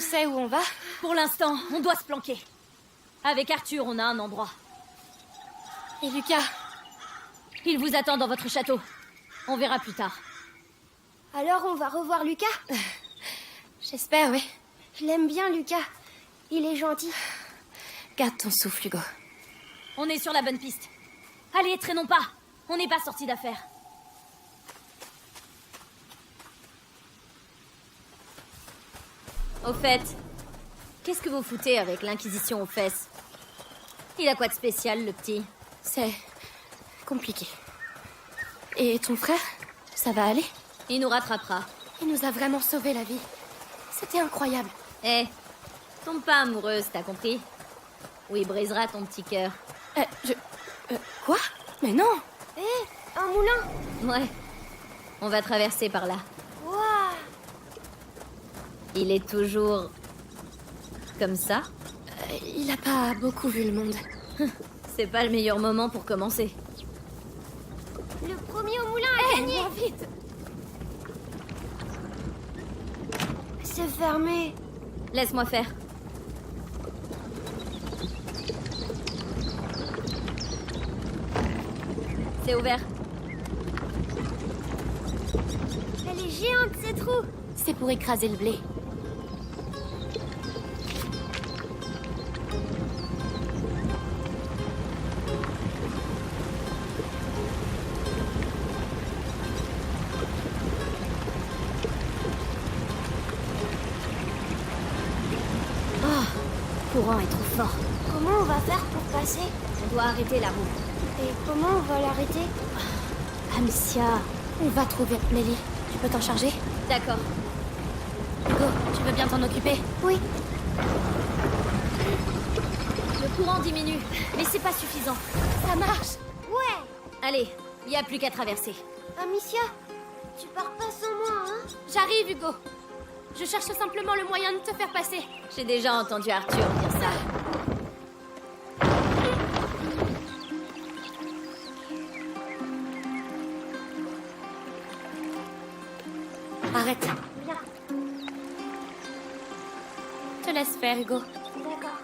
sait où on va? Pour l'instant, on doit se planquer. Avec Arthur, on a un endroit. Et Lucas? Il vous attend dans votre château. On verra plus tard. Alors on va revoir Lucas? J'espère, oui. Je l'aime bien, Lucas. Il est gentil. Garde ton souffle, Hugo. On est sur la bonne piste. Allez, traînons pas. On n'est pas sortis d'affaire. Au fait, qu'est-ce que vous foutez avec l'Inquisition aux fesses? Il a quoi de spécial, le petit? C'est compliqué. Et ton frère? Ça va aller? Il nous rattrapera. Il nous a vraiment sauvé la vie. C'était incroyable. Eh, tombe pas amoureuse, t'as compris? Ou il brisera ton petit cœur. Quoi? Mais non! Hé, un moulin! Ouais. On va traverser par là. Waouh! Il est toujours... comme ça? Il a pas beaucoup vu le monde. C'est pas le meilleur moment pour commencer. Le premier au moulin a gagné! Vite! C'est fermé. Laisse-moi faire. C'est ouvert. Elle est géante, cette roue. C'est pour écraser le blé. Le courant est trop fort. Comment on va faire pour passer? On doit arrêter la roue. Et comment on va l'arrêter? Amicia, on va trouver Mélie. Tu peux t'en charger? D'accord. Hugo, tu veux bien t'en occuper? Oui. Le courant diminue, mais c'est pas suffisant. Ça marche! Ouais. Allez, il y a plus qu'à traverser. Amicia, tu pars pas sans moi, hein? J'arrive, Hugo. Je cherche simplement le moyen de te faire passer. J'ai déjà entendu Arthur dire ça. Arrête. Viens. Te laisse faire, Hugo. D'accord.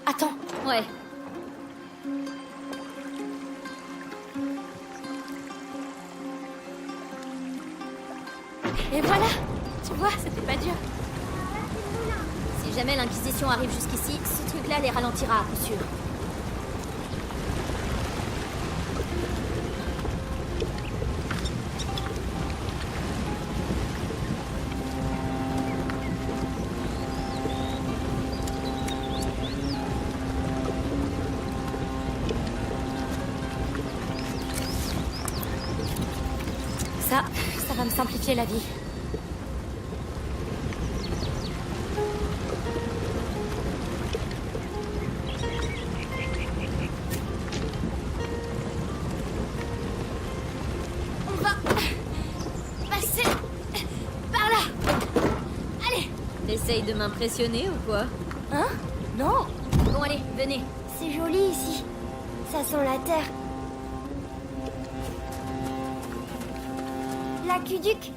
Attends. Ouais. Et voilà. Tu vois, c'était pas dur. Si jamais l'Inquisition arrive jusqu'ici, ce truc-là les ralentira à coup sûr. Ça va me simplifier la vie. On va passer par là. Allez. T'essayes de m'impressionner ou quoi? Hein? Non. Bon allez, venez. C'est joli ici. Ça sent la terre. L'aqueduc.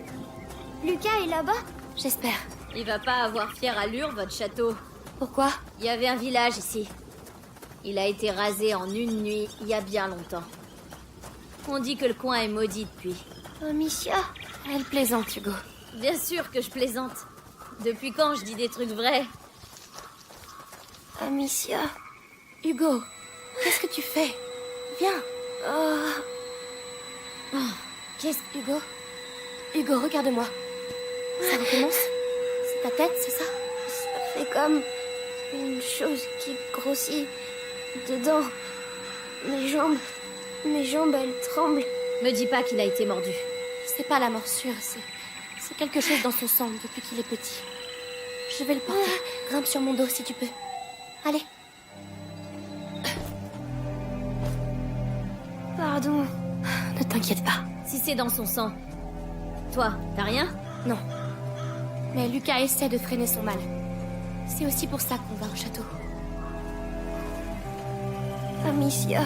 Lucas est là-bas? J'espère. Il va pas avoir fière allure, votre château. Pourquoi? Il y avait un village ici. Il a été rasé en une nuit, il y a bien longtemps. On dit que le coin est maudit depuis. Amicia. Elle plaisante, Hugo. Bien sûr que je plaisante. Depuis quand je dis des trucs vrais? Amicia. Hugo, qu'est-ce que tu fais? Viens. Qu'est-ce... Hugo? Hugo, regarde-moi. Ça recommence? C'est ta tête, c'est ça? Ça fait comme une chose qui grossit dedans. Mes jambes, elles tremblent. Me dis pas qu'il a été mordu. C'est pas la morsure, c'est quelque chose dans son sang depuis qu'il est petit. Je vais le porter. Grimpe sur mon dos si tu peux. Allez. Pardon. Ne t'inquiète pas. Si c'est dans son sang. Toi, t'as rien? Non. Mais Lucas essaie de freiner son mal. C'est aussi pour ça qu'on va au château. Amicia.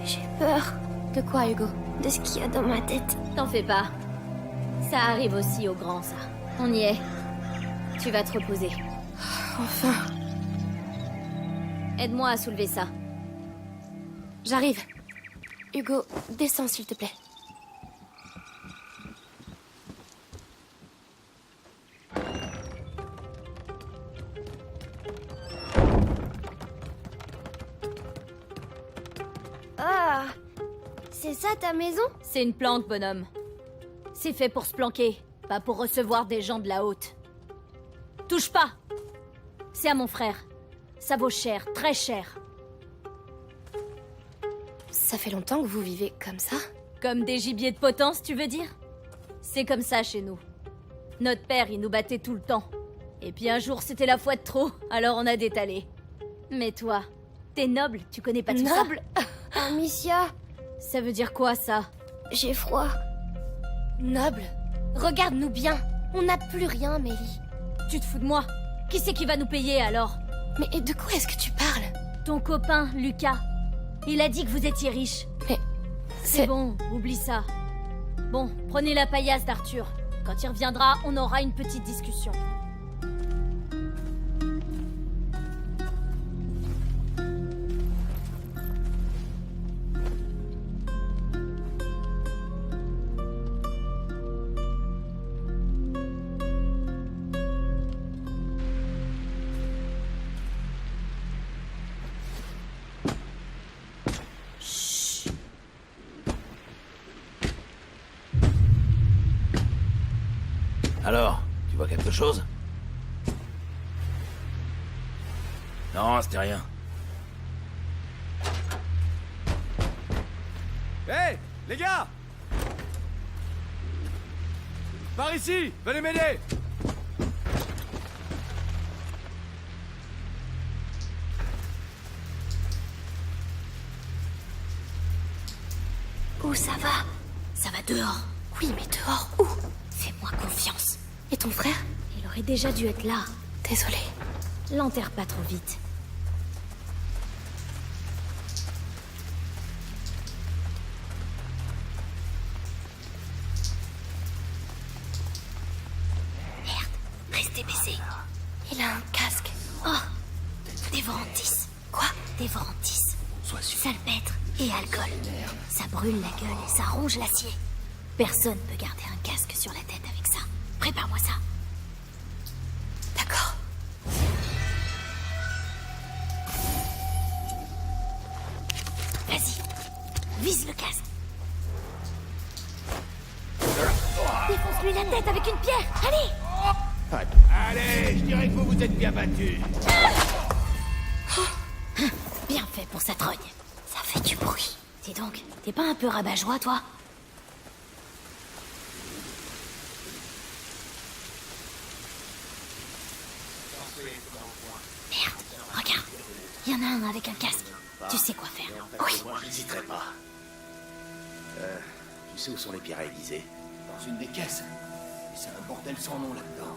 J'ai peur De quoi, Hugo? de ce qu'il y a dans ma tête. T'en fais pas. Ça arrive aussi aux grands, ça. On y est. Tu vas te reposer. Enfin. Aide-moi à soulever ça. J'arrive. Hugo, descends, s'il te plaît. Ah, c'est ça ta maison? C'est une planque, bonhomme. C'est fait pour se planquer, pas pour recevoir des gens de la haute. Touche pas! C'est à mon frère. Ça vaut cher, très cher. Ça fait longtemps que vous vivez comme ça? Comme des gibiers de potence, tu veux dire? C'est comme ça chez nous. Notre père, il nous battait tout le temps. Et puis un jour, c'était la fois de trop, alors on a détalé. Mais toi, t'es noble, tu connais pas tout ça? Noble? Amicia, Ça veut dire quoi, ça? j'ai froid. Noble? Regarde-nous bien. On n'a plus rien, Mélie. Tu te fous de moi? Qui c'est qui va nous payer, alors? Mais de quoi est-ce que tu parles? Ton copain, Lucas. Il a dit que vous étiez riche. Mais... C'est bon, oublie ça. Bon, prenez la paillasse d'Arthur. Quand il reviendra, on aura une petite discussion. Alors, tu vois quelque chose? Non, c'était rien. Hé, les gars! Par ici! Venez m'aider! Où ça va? Ça va dehors. Oui, mais dehors, où? Fais-moi confiance. Et ton frère? Il aurait déjà dû être là. Désolée. L'enterre pas trop vite. Merde, restez baissés. Il a un casque. Oh, Dévorantis. Quoi? Dévorantis. Sois sûr. Salpêtre et alcool. Ça brûle la gueule et ça ronge l'acier. Personne peut garder un casque sur la tête avec ça. Prépare-moi ça. D'accord. Vas-y, vise le casque. Défonce-lui la tête avec une pierre. Allez! Allez, je dirais que vous vous êtes bien battus. Bien fait pour sa trogne. Ça fait du bruit. Dis donc, t'es pas un peu rabat-joie, toi? Merde, regarde. Il y en a un avec un casque. Tu sais quoi faire. Oui. Moi, j'hésiterai pas. Tu sais où sont les pierres à Élysée? Dans une des caisses. Et c'est un bordel sans nom là-dedans.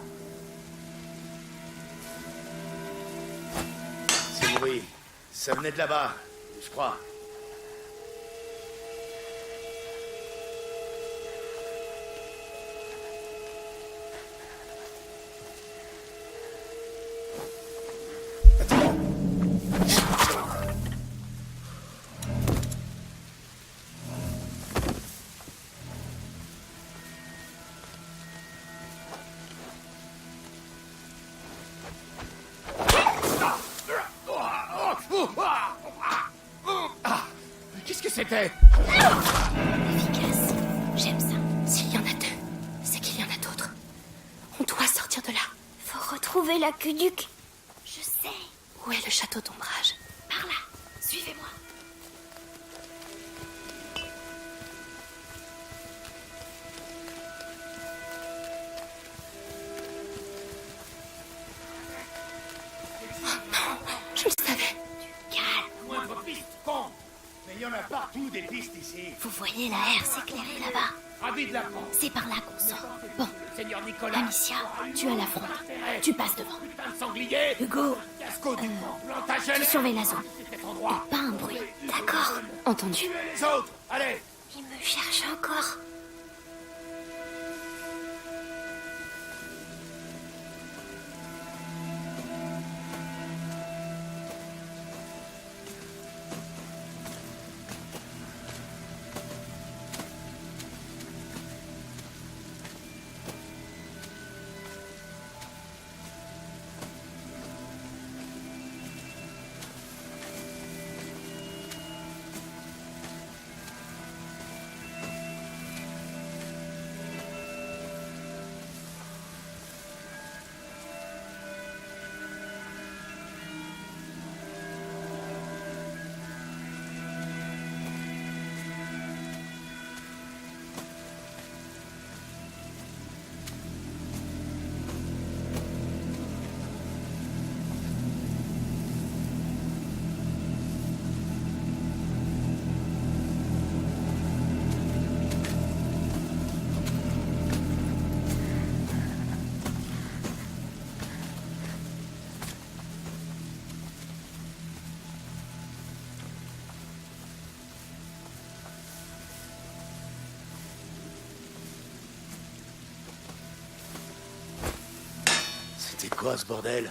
C'est bruit. Ça venait de là-bas, je crois. Qu'est-ce que c'était? Efficace. J'aime ça. S'il y en a deux, c'est qu'il y en a d'autres. On doit sortir de là. Faut retrouver l'aqueduc. Je sais. Où est le château d'ombrage? Par là. Suivez-moi. Je le savais. Calme. Moindre piste, con! Mais il y en a partout des pistes ici. Vous voyez la herse s'éclairer là-bas? Ravi de l'apprendre. C'est par là qu'on sort. Bon, Le seigneur Nicolas. Amicia, tu as la fronde. Tu passes devant. Putain de sanglier. Hugo, Casco du plan ta tu jeunesse. surveilles la zone. Cet endroit. Pas un bruit. D'accord. Entendu. Les autres, allez. Il me cherche encore. C'était quoi ce bordel?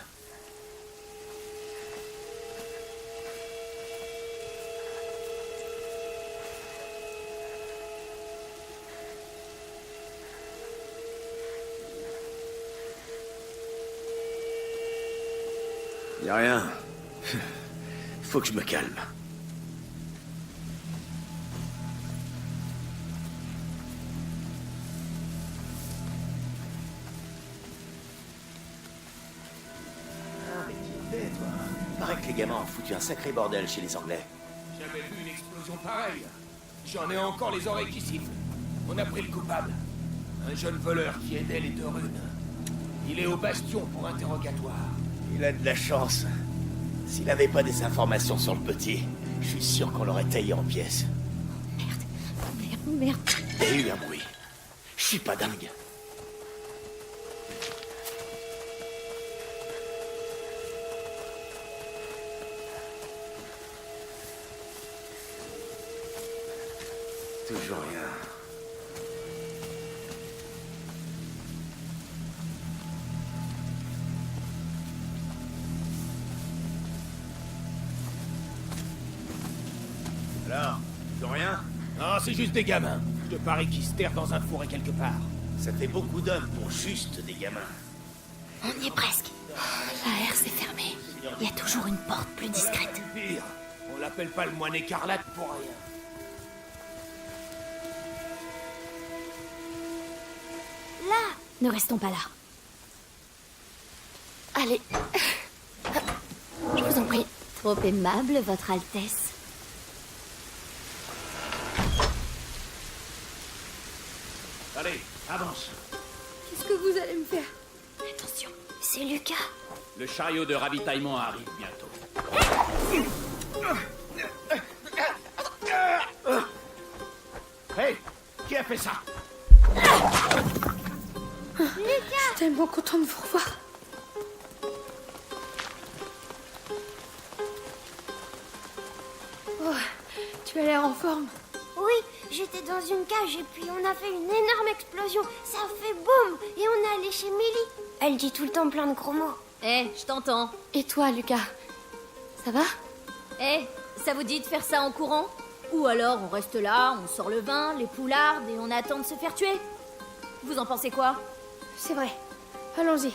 Y a rien. Faut que je me calme. Paraît que les gamins ont foutu un sacré bordel chez les Anglais. Jamais vu une explosion pareille. J'en ai encore les oreilles qui sifflent. On a pris le coupable. Un jeune voleur qui aidait les deux runes. Il est au bastion pour interrogatoire. Il a de la chance. S'il n'avait pas des informations sur le petit, je suis sûr qu'on l'aurait taillé en pièces. Merde. Il y a eu un bruit. Je suis pas dingue. Toujours rien. Alors, toujours rien? Non, c'est juste des gamins. Je te parie qu'ils se terrent dans un fourré quelque part. Ça fait beaucoup d'hommes pour juste des gamins. On y est presque. La air s'est fermée. Il y a toujours une porte plus discrète. Pire, on l'appelle pas le moine écarlate pour rien. Là, Ne restons pas là. Allez. Je vous en prie. Trop aimable, Votre Altesse. Allez, avance. qu'est-ce que vous allez me faire? Attention, c'est Lucas. Le chariot de ravitaillement arrive bientôt. Hé, qui a fait ça? Je suis tellement content de vous revoir. Oh, tu as l'air en forme. Oui, j'étais dans une cage et puis on a fait une énorme explosion. Ça a fait boum et on est allé chez Millie. Elle dit tout le temps plein de gros mots. Je t'entends. Et toi, Lucas? Ça va? Ça vous dit de faire ça en courant? Ou alors on reste là, on sort le vin, les poulardes et on attend de se faire tuer? Vous en pensez quoi? C'est vrai. Allons-y.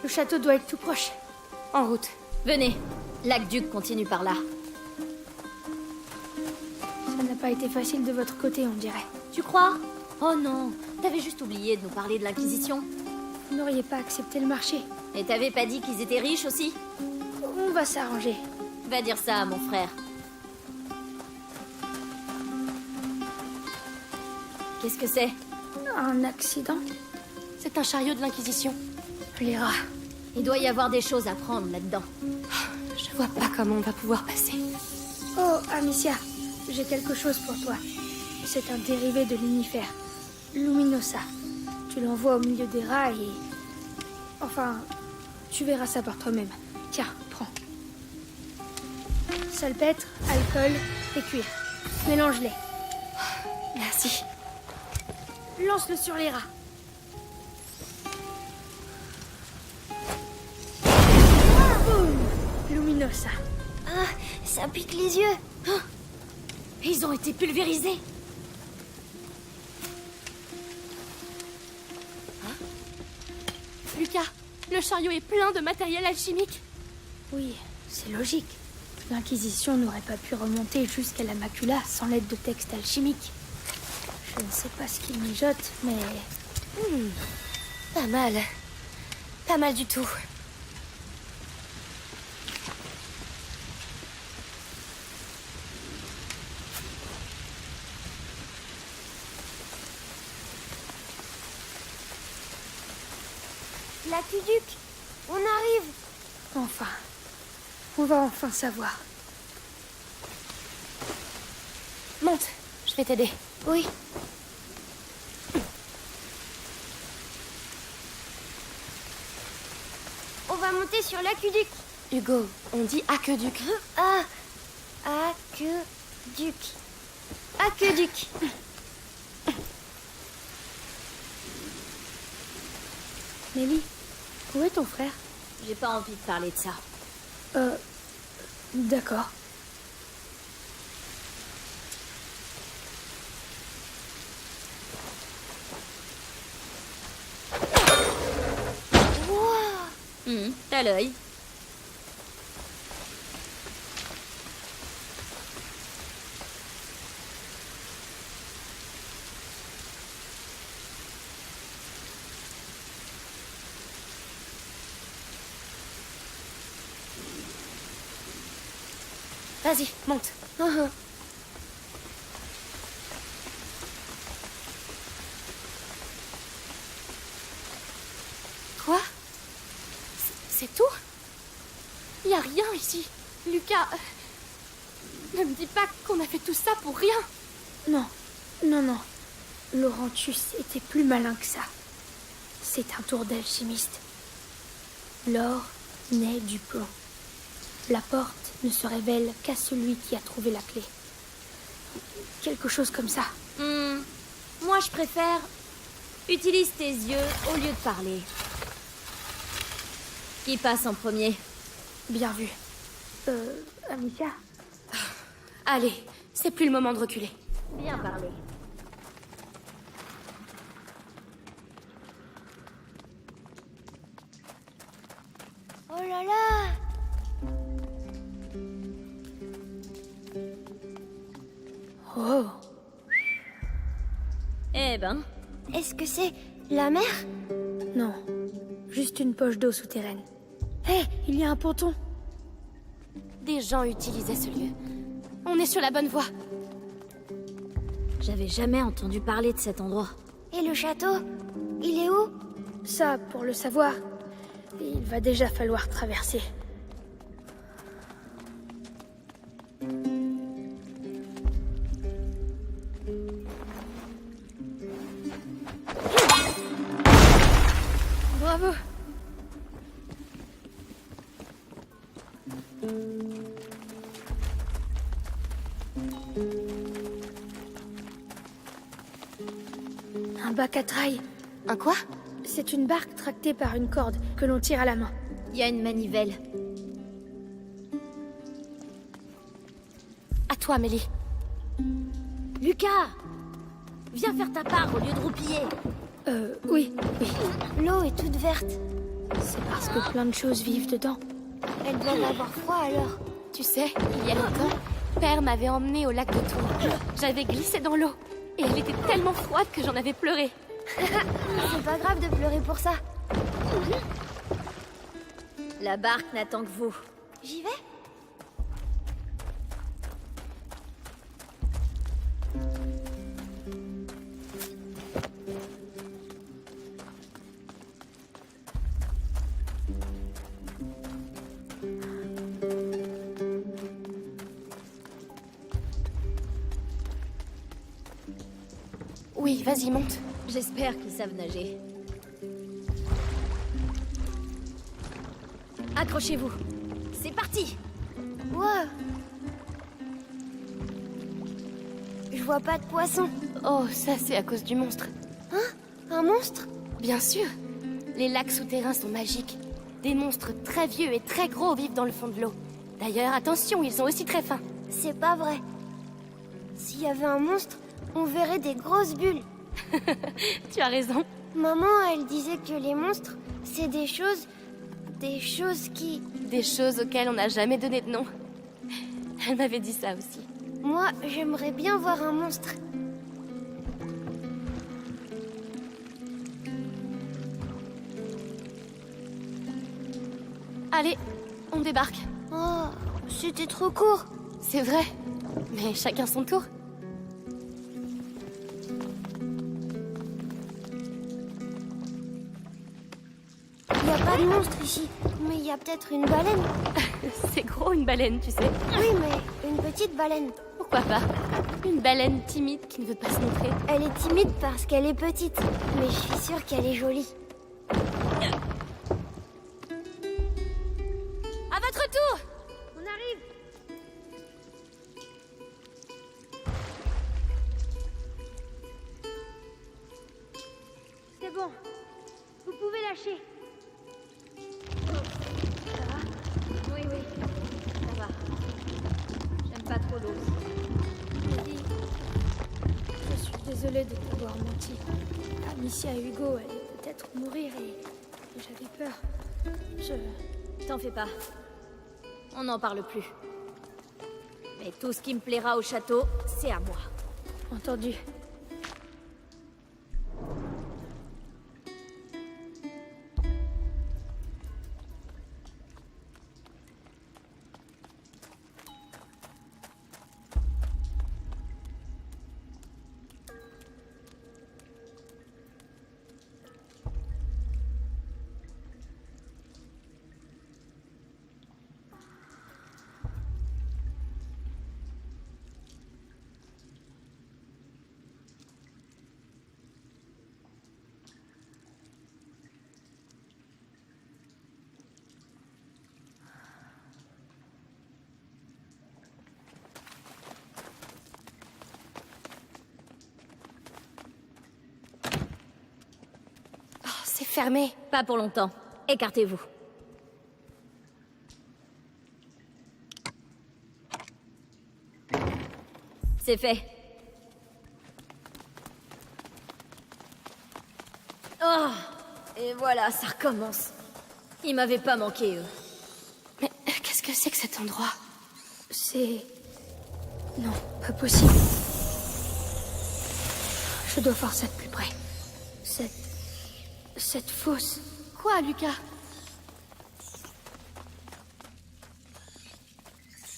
Le château doit être tout proche. En route. Venez, l'aqueduc continue par là. Ça n'a pas été facile de votre côté, on dirait. Tu crois? Oh non, t'avais juste oublié de nous parler de l'Inquisition. Vous n'auriez pas accepté le marché. Et t'avais pas dit qu'ils étaient riches aussi? On va s'arranger. Va dire ça à mon frère. Qu'est-ce que c'est? Un accident? C'est un chariot de l'Inquisition. Les rats. Il doit y avoir des choses à prendre là-dedans. Je vois pas comment on va pouvoir passer. Oh, Amicia, j'ai quelque chose pour toi. C'est un dérivé de l'inifère. Luminosa. Tu l'envoies au milieu des rats et... Enfin, tu verras ça par toi-même. Tiens, prends. Salpêtre, alcool et cuir. Mélange-les. Merci. Lance-le sur les rats. Boum! Luminosa. Ah, ça pique les yeux. Ils ont été pulvérisés. Lucas, le chariot est plein de matériel alchimique. Oui, c'est logique. L'Inquisition n'aurait pas pu remonter jusqu'à la macula sans l'aide de textes alchimiques. Je ne sais pas ce qu'ils mijotent, mais... Pas mal. Pas mal du tout. L'aqueduc, on arrive. Enfin, on va enfin savoir. Monte, je vais t'aider. Oui. On va monter sur l'aqueduc. Hugo, on dit aqueduc. Ah, aqueduc. Aqueduc. Mélie, où est ton frère? J'ai pas envie de parler de ça. D'accord. T'as l'œil. Vas-y, monte. Quoi? C'est tout? Y a rien ici. Lucas, ne me dis pas qu'on a fait tout ça pour rien. Non, non, non. Laurentius était plus malin que ça. C'est un tour d'alchimiste. L'or naît du plomb. La porte ne se révèle qu'à celui qui a trouvé la clé. Quelque chose comme ça. Moi, je préfère... Utilise tes yeux au lieu de parler. Qui passe en premier? Bien vu. Amicia? Allez, c'est plus le moment de reculer. Bien parlé. Oh là là. Oh! Eh ben, Est-ce que c'est la mer? Non, juste une poche d'eau souterraine. Hé, il y a un ponton! Des gens utilisaient ce lieu. On est sur la bonne voie. j'avais jamais entendu parler de cet endroit. Et le château? Il est où? Ça, pour le savoir, il va déjà falloir traverser. Bravo! Un bac à traille. Un quoi? C'est une barque tractée par une corde que l'on tire à la main. Il y a une manivelle. À toi, Mélie. Lucas! Viens faire ta part au lieu de roupiller. Oui. L'eau est toute verte. C'est parce que plein de choses vivent dedans. Elle doit avoir froid alors. Tu sais, il y a longtemps, Père m'avait emmené au lac de Tours. J'avais glissé dans l'eau. Et elle était tellement froide que j'en avais pleuré. C'est pas grave de pleurer pour ça. La barque n'attend que vous. J'y vais? Oui, vas-y, monte. J'espère qu'ils savent nager. Accrochez-vous. C'est parti! Wow. Je vois pas de poisson. Oh, ça c'est à cause du monstre. Hein? Un monstre? Bien sûr. Les lacs souterrains sont magiques. Des monstres très vieux et très gros vivent dans le fond de l'eau. D'ailleurs, attention, ils sont aussi très fins. C'est pas vrai. S'il y avait un monstre, on verrait des grosses bulles. Tu as raison. Maman, elle disait que les monstres, c'est des choses... Des choses qui... Des choses auxquelles on n'a jamais donné de nom. Elle m'avait dit ça aussi. Moi, j'aimerais bien voir un monstre. Allez, on débarque. Oh, c'était trop court. C'est vrai. Mais chacun son tour. Il n'y a pas de monstre ici, mais il y a peut-être une baleine. C'est gros une baleine, tu sais. Oui, mais une petite baleine. Pourquoi pas? Une baleine timide qui ne veut pas se montrer. Elle est timide parce qu'elle est petite, mais je suis sûre qu'elle est jolie. À votre tour! On arrive. C'est bon. Vous pouvez lâcher. Ça va? Oui, ça va. J'aime pas trop l'eau. Lily, je suis désolée de t'avoir menti. Amicia et Hugo allaient peut-être mourir et j'avais peur. T'en fais pas. On n'en parle plus. Mais tout ce qui me plaira au château, c'est à moi. Entendu. C'est fermé. Pas pour longtemps. Écartez-vous. C'est fait. Oh! Et voilà, ça recommence. Ils m'avaient pas manqué, eux. Mais qu'est-ce que c'est que cet endroit? C'est... Non, pas possible. Je dois voir ça de plus près. Cette fosse... Quoi, Lucas?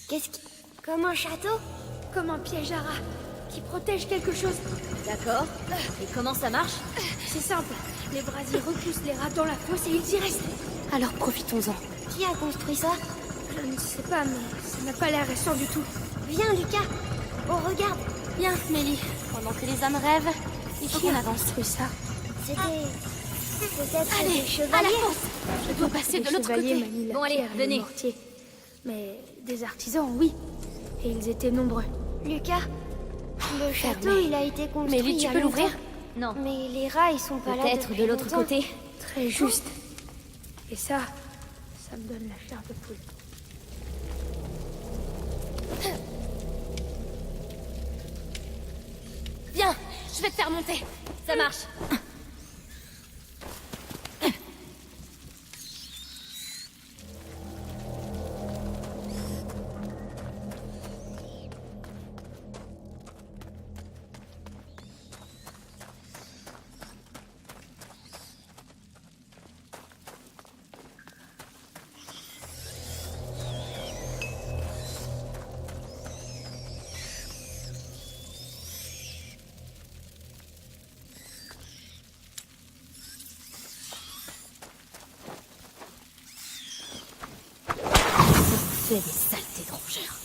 Qu'est-ce qui... Comme un château? Comme un piège à rats qui protège quelque chose. D'accord. Et comment ça marche? C'est simple. Les brasiers repoussent les rats dans la fosse et ils y restent. Alors profitons-en. Qui a construit ça? Je ne sais pas, mais ça n'a pas l'air récent du tout. Viens, Lucas. On regarde. Bien, Mélie. Pendant que les âmes rêvent, il faut qu'on avance. Oui, ça. C'était... Peut-être Allez, des à la chevaliers. fosse! Je dois passer Les de l'autre chevaliers côté. manient la Bon, allez, pierre et le venez. mortier. Mais des artisans, oui. Et ils étaient nombreux. Lucas, le château, fermé. il a été construit Mélie, il y tu a peux l'ouvrir? longtemps. Non. Mais les rats, ils sont pas là Peut-être depuis de l'autre longtemps. côté. Très juste. Et ça me donne la chair de poule. Viens, je vais te faire monter. Ça marche. C'est des saletés de rongeurs.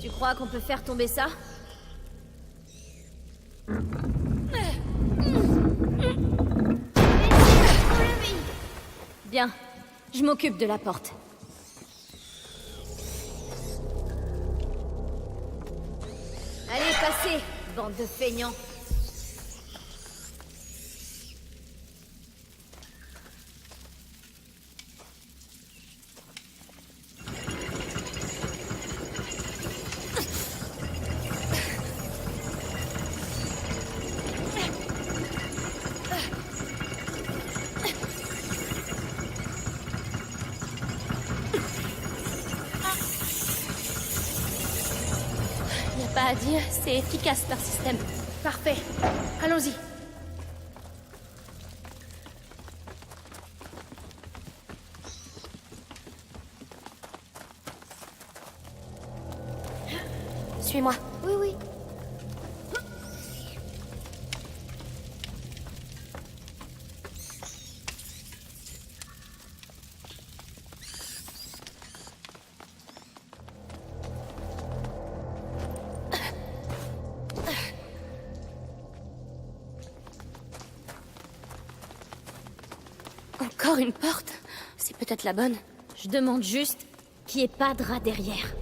Tu crois qu'on peut faire tomber ça? Bien, je m'occupe de la porte. Allez, passez, bande de feignants. Y a pas à dire, c'est efficace leur système. Parfait. Allons-y. Suis-moi. Oui, oui. Encore une porte? C'est peut-être la bonne. Je demande juste qu'il n'y ait pas de rat derrière.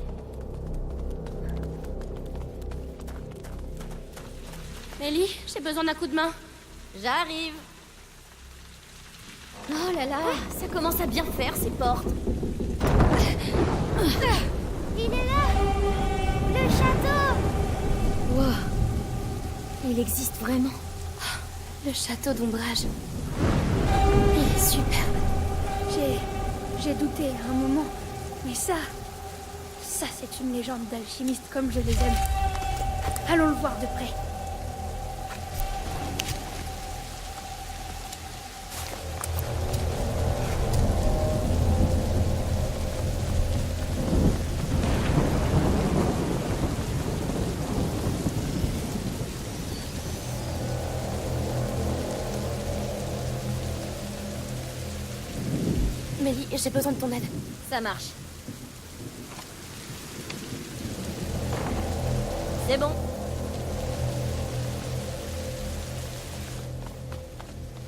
Ellie, j'ai besoin d'un coup de main. J'arrive. Oh là là, ça commence à bien faire ces portes. Il est là! Le château! Wow. Il existe vraiment. Le château d'ombrage. Il est superbe. J'ai douté un moment, mais ça c'est une légende d'alchimiste comme je les aime. Allons le voir de près. Mélie, j'ai besoin de ton aide. Ça marche. C'est bon.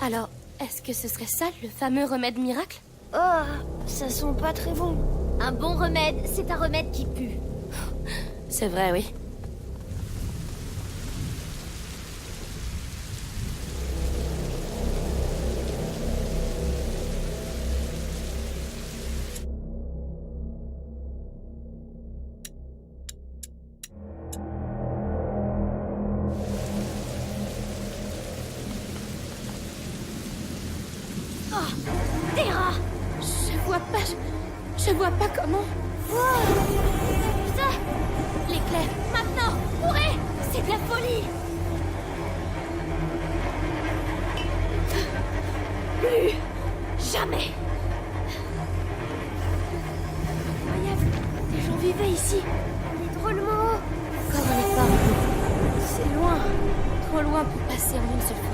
Alors, est-ce que ce serait ça, le fameux remède miracle? Oh, ça sent pas très bon. Un bon remède, c'est un remède qui pue. C'est vrai, oui. Je vois pas comment. Putain! L'éclair, maintenant, courez! C'est de la folie! Plus jamais. Incroyable. Des gens vivaient ici. Il est drôlement haut. Encore un effort. C'est loin. Trop loin pour passer en une seule fois.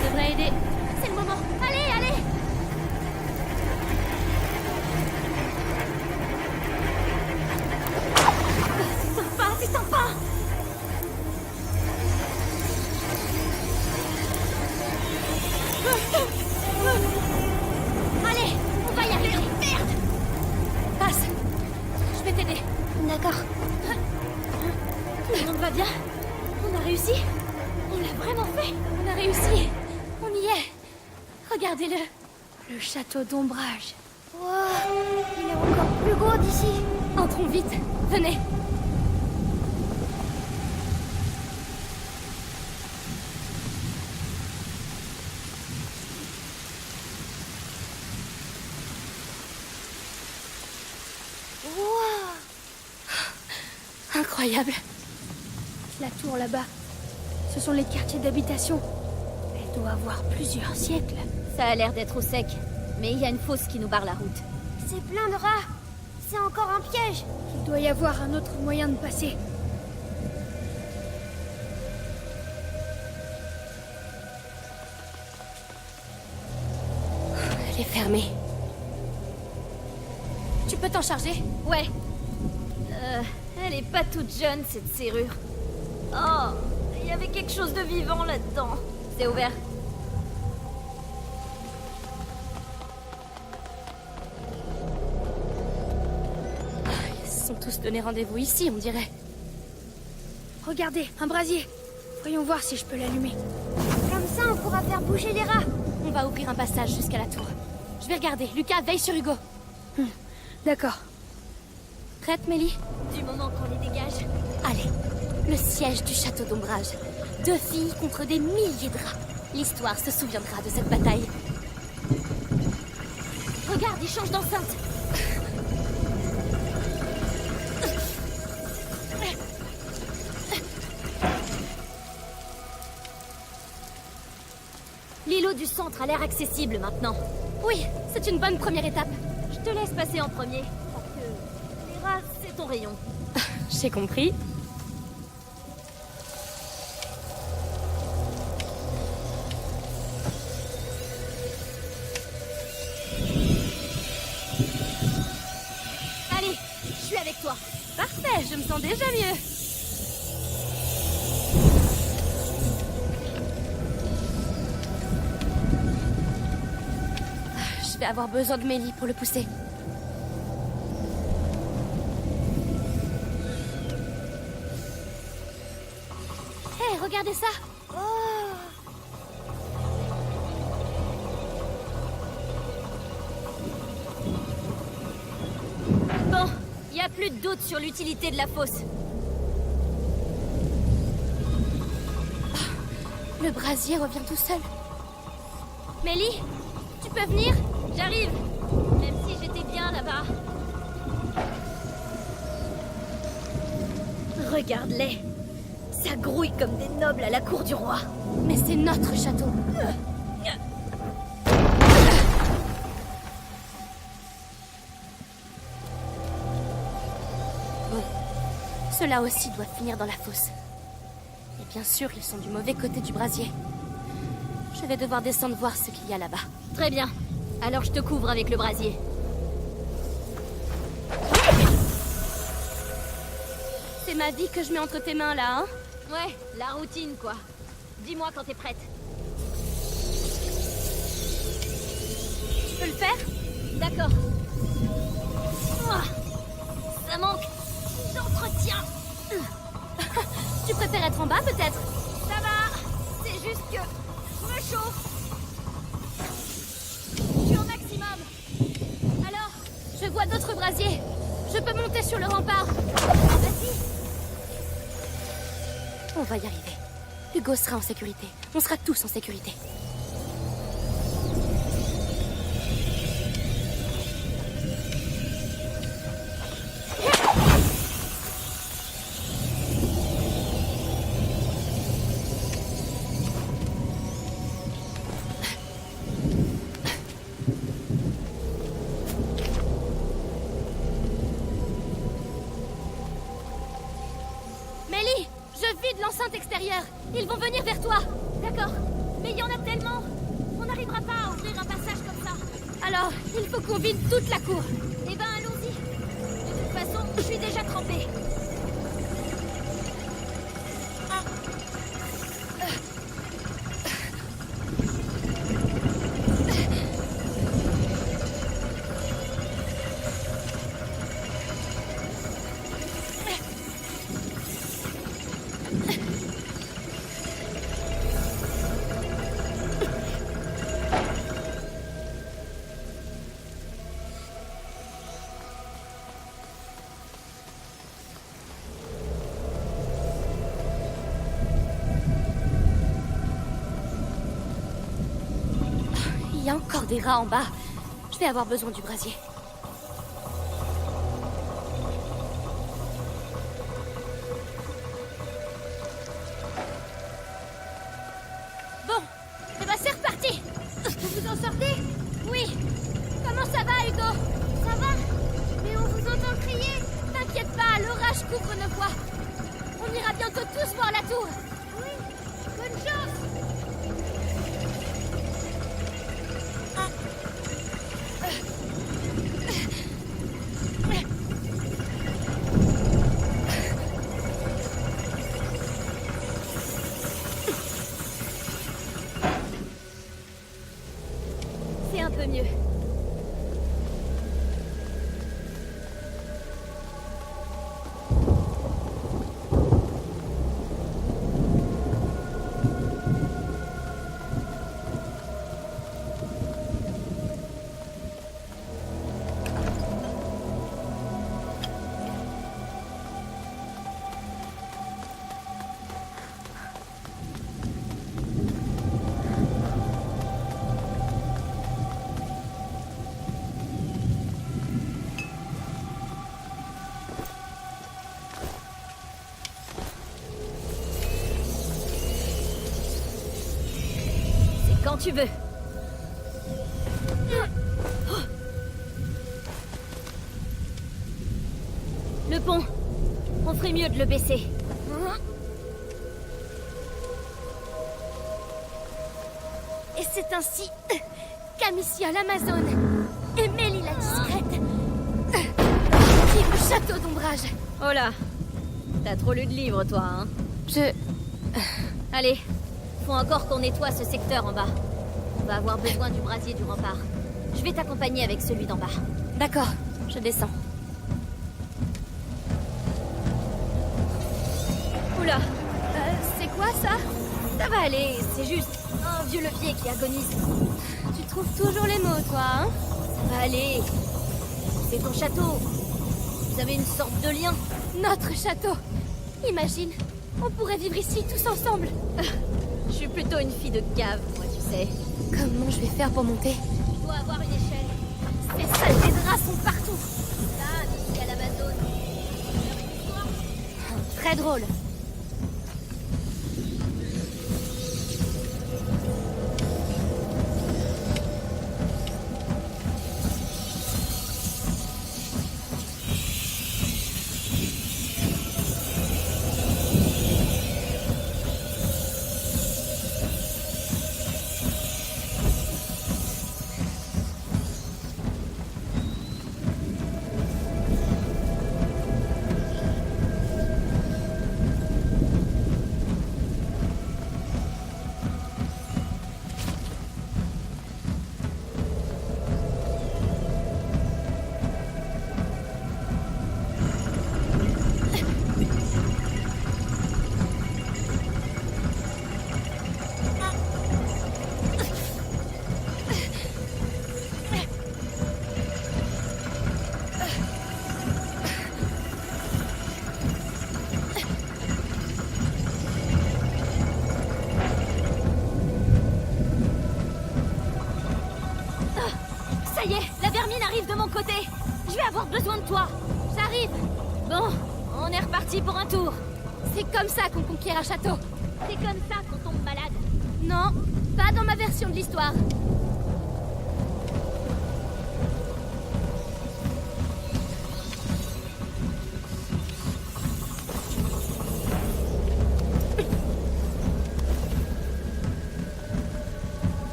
Ça devrait aider. C'est le moment. Allez, allez! C'est sympa! Allez, on va y arriver. Merde! Passe. Je vais t'aider. D'accord. Tout le monde va bien? On a réussi? On l'a vraiment fait? On a réussi. On y est. Regardez-le. Le château d'ombrage. Wow, il est encore plus gros d'ici. Entrons vite. Venez. Wow. Incroyable. La tour là-bas. Ce sont les quartiers d'habitation. Elle doit avoir plusieurs siècles. Ça a l'air d'être au sec, mais il y a une fosse qui nous barre la route. C'est plein de rats. c'est encore un piège. Il doit y avoir un autre moyen de passer. Elle est fermée. Tu peux t'en charger? Ouais. Elle est pas toute jeune, cette serrure. Oh, il y avait quelque chose de vivant là-dedans. C'est ouvert. Ils se sont tous donné rendez-vous ici, on dirait. Regardez, un brasier. Voyons voir si je peux l'allumer. Comme ça, on pourra faire bouger les rats. On va ouvrir un passage jusqu'à la tour. Je vais regarder. Lucas, veille sur Hugo. D'accord. Prête, Mélie? Du moment qu'on les dégage. Allez, le siège du château d'Ombrage. 2 filles contre des milliers de rats. L'histoire se souviendra de cette bataille. Regarde, il change d'enceinte. L'îlot du centre a l'air accessible maintenant. Oui, c'est une bonne première étape. Je te laisse passer en premier. Parce que les rats, c'est ton rayon. J'ai compris. Allez, je suis avec toi. Parfait, je me sens déjà mieux. Je vais avoir besoin de Mélie pour le pousser. Hé, regardez ça! Bon, y a plus de doute sur l'utilité de la fosse. Le brasier revient tout seul. Mélie, tu peux venir? J'arrive. Même si j'étais bien là-bas. Regarde-les. Ça grouille comme des nobles à la cour du roi. Mais c'est notre château. Bon, ceux-là aussi doivent finir dans la fosse. Et bien sûr, ils sont du mauvais côté du brasier. Je vais devoir descendre voir ce qu'il y a là-bas. Très bien. Alors je te couvre avec le brasier. C'est ma vie que je mets entre tes mains, là, hein? Ouais, la routine, quoi. Dis-moi quand t'es prête. Tu peux le faire? D'accord. Ouah, ça manque d'entretien. Tu préfères être en bas, peut-être? Ça va. C'est juste que je me chauffe. Je suis au maximum. Alors, je vois d'autres brasiers. Je peux monter sur le rempart. Vas-y. On va y arriver. Hugo sera en sécurité. On sera tous en sécurité. Mélie, je vide l'enceinte extérieure. Ils vont venir vers toi. D'accord. Mais il y en a tellement. On n'arrivera pas à ouvrir un passage comme ça. Alors, il faut qu'on vide toute la cour. Eh ben, allons-y. De toute façon, je suis déjà trempée. Il y a encore des rats en bas. Je vais avoir besoin du brasier. Bon, eh ben c'est reparti. Vous vous en sortez? Oui. Comment ça va, Hugo? Ça va? Mais on vous entend On ira bientôt tous voir la tour. Oui, bonne chance. C'est un peu mieux. C'est quand tu veux. Le pont. On ferait mieux de le baisser. Et c'est ainsi qu'Amicia l'Amazone et Mélie la discrète quittent le château d'ombrage. Oh là. T'as trop lu de livres, toi, hein? Allez. Faut encore qu'on nettoie ce secteur en bas. On va avoir besoin du brasier du rempart. Je vais t'accompagner avec celui d'en bas. D'accord, je descends. Oula. C'est quoi ça? Ça va aller, c'est juste un vieux levier qui agonise. Tu trouves toujours les mots, toi, hein? Ça va aller. C'est ton château. Vous avez une sorte de lien. Notre château. Imagine, on pourrait vivre ici tous ensemble. Je suis plutôt une fille de cave, moi, tu sais. Comment je vais faire pour monter? Tu dois avoir une échelle. Ces sales des draps sont partout. Là, ici à l'Amazone. Très drôle. Ça y est, la vermine arrive de mon côté. Je vais avoir besoin de toi. J'arrive. Bon, on est reparti pour un tour. C'est comme ça qu'on conquiert un château. C'est comme ça qu'on tombe malade. Non, pas dans ma version de l'histoire.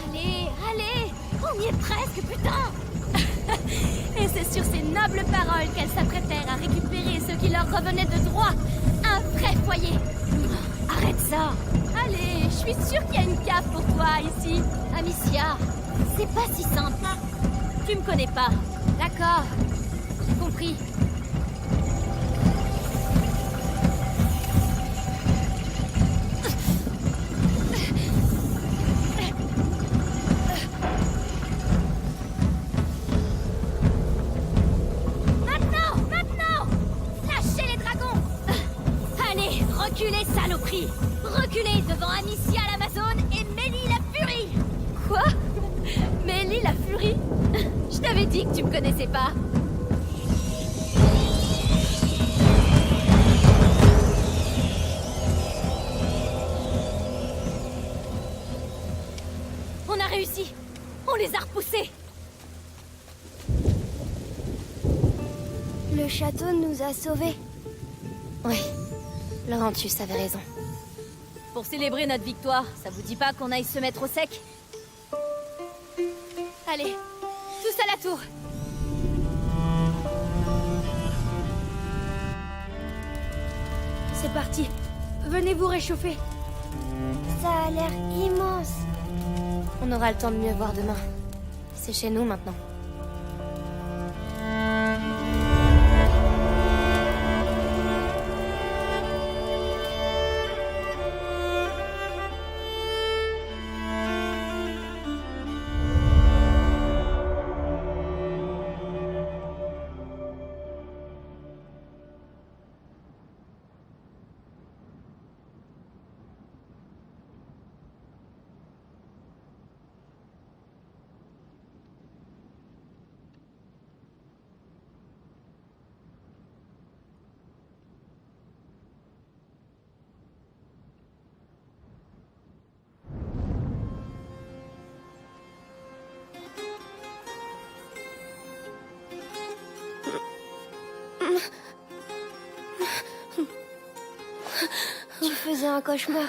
Allez, allez, on y est presque, putain. Et c'est sur ces nobles paroles qu'elles s'apprêtèrent à récupérer ce qui leur revenait de droit. Un vrai foyer. Arrête ça. Allez, je suis sûre qu'il y a une cave pour toi ici. Amicia, c'est pas si simple. Tu me connais pas. D'accord, j'ai compris. Maintenant! Lâchez les dragons! Allez, reculez, saloperie. Reculez devant Amicia l'Amazone et Mélie la Furie. Quoi? Mélie la furie? Je t'avais dit que tu me connaissais pas. On a réussi. On les a repoussés. Le château nous a sauvés. Oui. Laurentius avait raison. Pour célébrer notre victoire, ça vous dit pas qu'on aille se mettre au sec? Allez, tous à la tour. C'est parti. Venez vous réchauffer. Ça a l'air immense. On aura le temps de mieux voir demain. C'est chez nous maintenant. Tu faisais un cauchemar.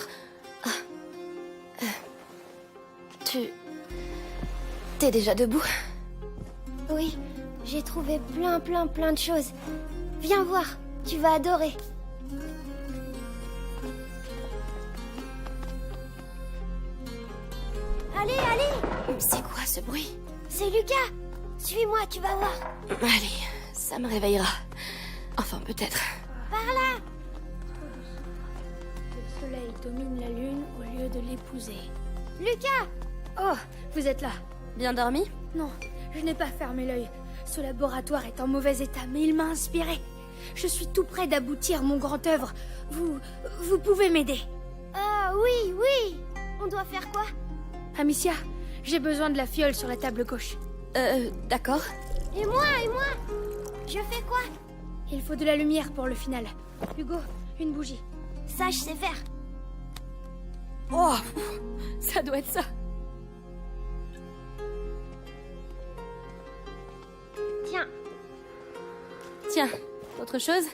T'es déjà debout? Oui, j'ai trouvé plein de choses. Viens voir, tu vas adorer. Allez, allez! C'est quoi ce bruit? C'est Lucas! Suis-moi, tu vas voir. Allez, ça me réveillera. Enfin, peut-être. Par là! Le soleil domine la lune au lieu de l'épouser. Lucas! Oh, vous êtes là. Bien dormi? Non, je n'ai pas fermé l'œil. Ce laboratoire est en mauvais état, mais il m'a inspiré. Je suis tout près d'aboutir mon grand œuvre. Vous pouvez m'aider. Ah oui, oui! On doit faire quoi? Amicia, j'ai besoin de la fiole sur la table gauche. D'accord. Et moi? Je fais quoi? Il faut de la lumière pour le final. Hugo, une bougie. Ça, je sais faire. Oh, ça doit être ça. Tiens. Tiens, autre chose?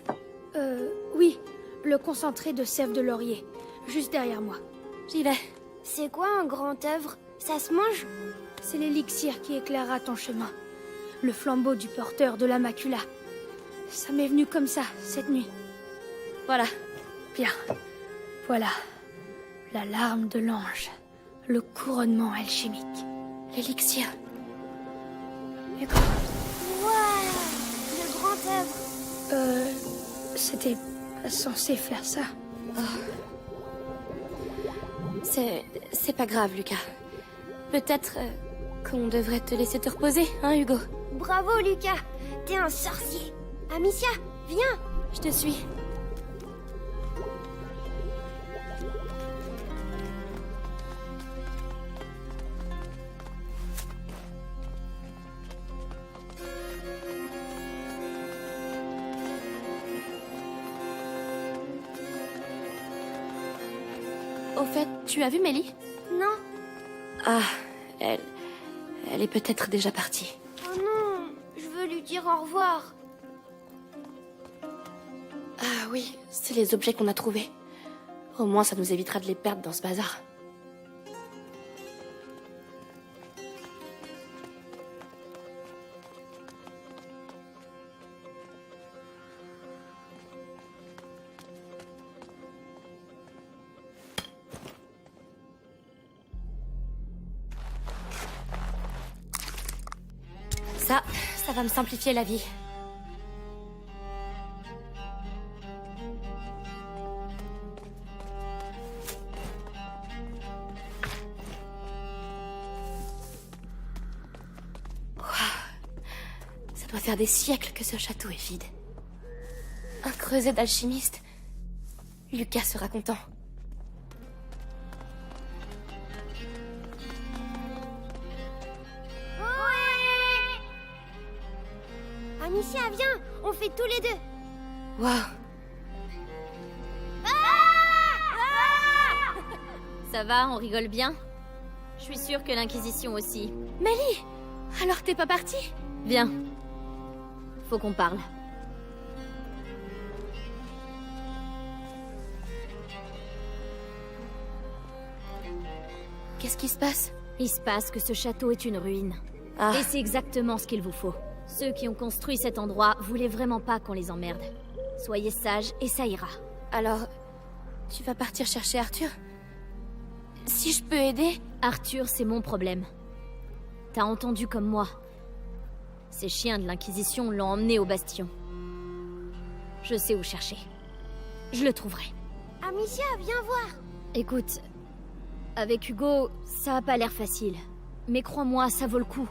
Oui, le concentré de sève de laurier, juste derrière moi. J'y vais. C'est quoi un grand œuvre? Ça se mange? C'est l'élixir qui éclairera ton chemin. Le flambeau du porteur de la macula. Ça m'est venu comme ça, cette nuit. Voilà. Bien. Voilà. La larme de l'ange. Le couronnement alchimique. L'élixir. Hugo. Waouh! Le grand œuvre. C'était pas censé faire ça. C'est pas grave, Lucas. Peut-être qu'on devrait te laisser te reposer, hein, Hugo? Bravo, Lucas! T'es un sorcier. Amicia, viens! Je te suis. Au fait, tu as vu Mélie? Non. Ah, elle est peut-être déjà partie. Oh non, je veux lui dire au revoir. Ah oui, c'est les objets qu'on a trouvés. Au moins, ça nous évitera de les perdre dans ce bazar. Ça va me simplifier la vie. Ça doit faire des siècles que ce château est vide. Un creuset d'alchimiste. Lucas sera content. Amicia, viens, on fait tous les deux. Waouh. Ça va, on rigole bien? Je suis sûre que l'Inquisition aussi. Mélie, alors t'es pas partie? Viens. Faut qu'on parle. Qu'est-ce qui se passe? Il se passe que ce château est une ruine. Ah, Et c'est exactement ce qu'il vous faut. Ceux qui ont construit cet endroit voulaient vraiment pas qu'on les emmerde. Soyez sages et ça ira. alors... Tu vas partir chercher Arthur? Si je peux aider... Arthur, c'est mon problème. T'as entendu comme moi. Ces chiens de l'Inquisition l'ont emmené au bastion. Je sais où chercher. Je le trouverai. Amicia, viens voir. Écoute, avec Hugo, ça a pas l'air facile. Mais crois-moi, ça vaut le coup.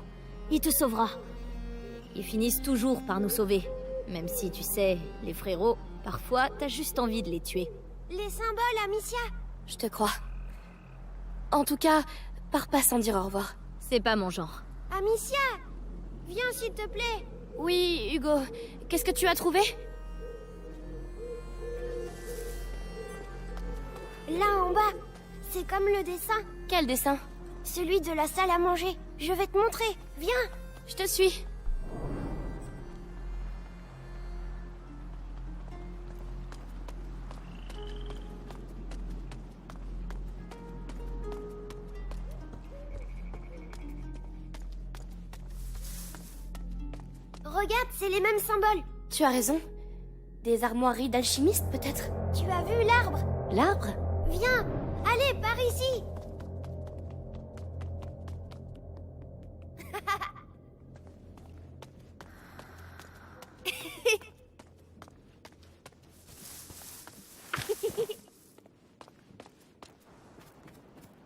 Il te sauvera. Ils finissent toujours par nous sauver. Même si, tu sais, les frérots, parfois, t'as juste envie de les tuer. Les symboles, Amicia. Je te crois. En tout cas, pars pas sans dire au revoir. C'est pas mon genre. Amicia, viens s'il te plaît. Oui, Hugo, qu'est-ce que tu as trouvé? Là en bas, c'est comme le dessin. Quel dessin? Celui de la salle à manger. Je vais te montrer. Viens. Je te suis. Regarde, c'est les mêmes symboles. Tu as raison. Des armoiries d'alchimistes, peut-être? Tu as vu l'arbre? L'arbre? Viens. Allez, par ici.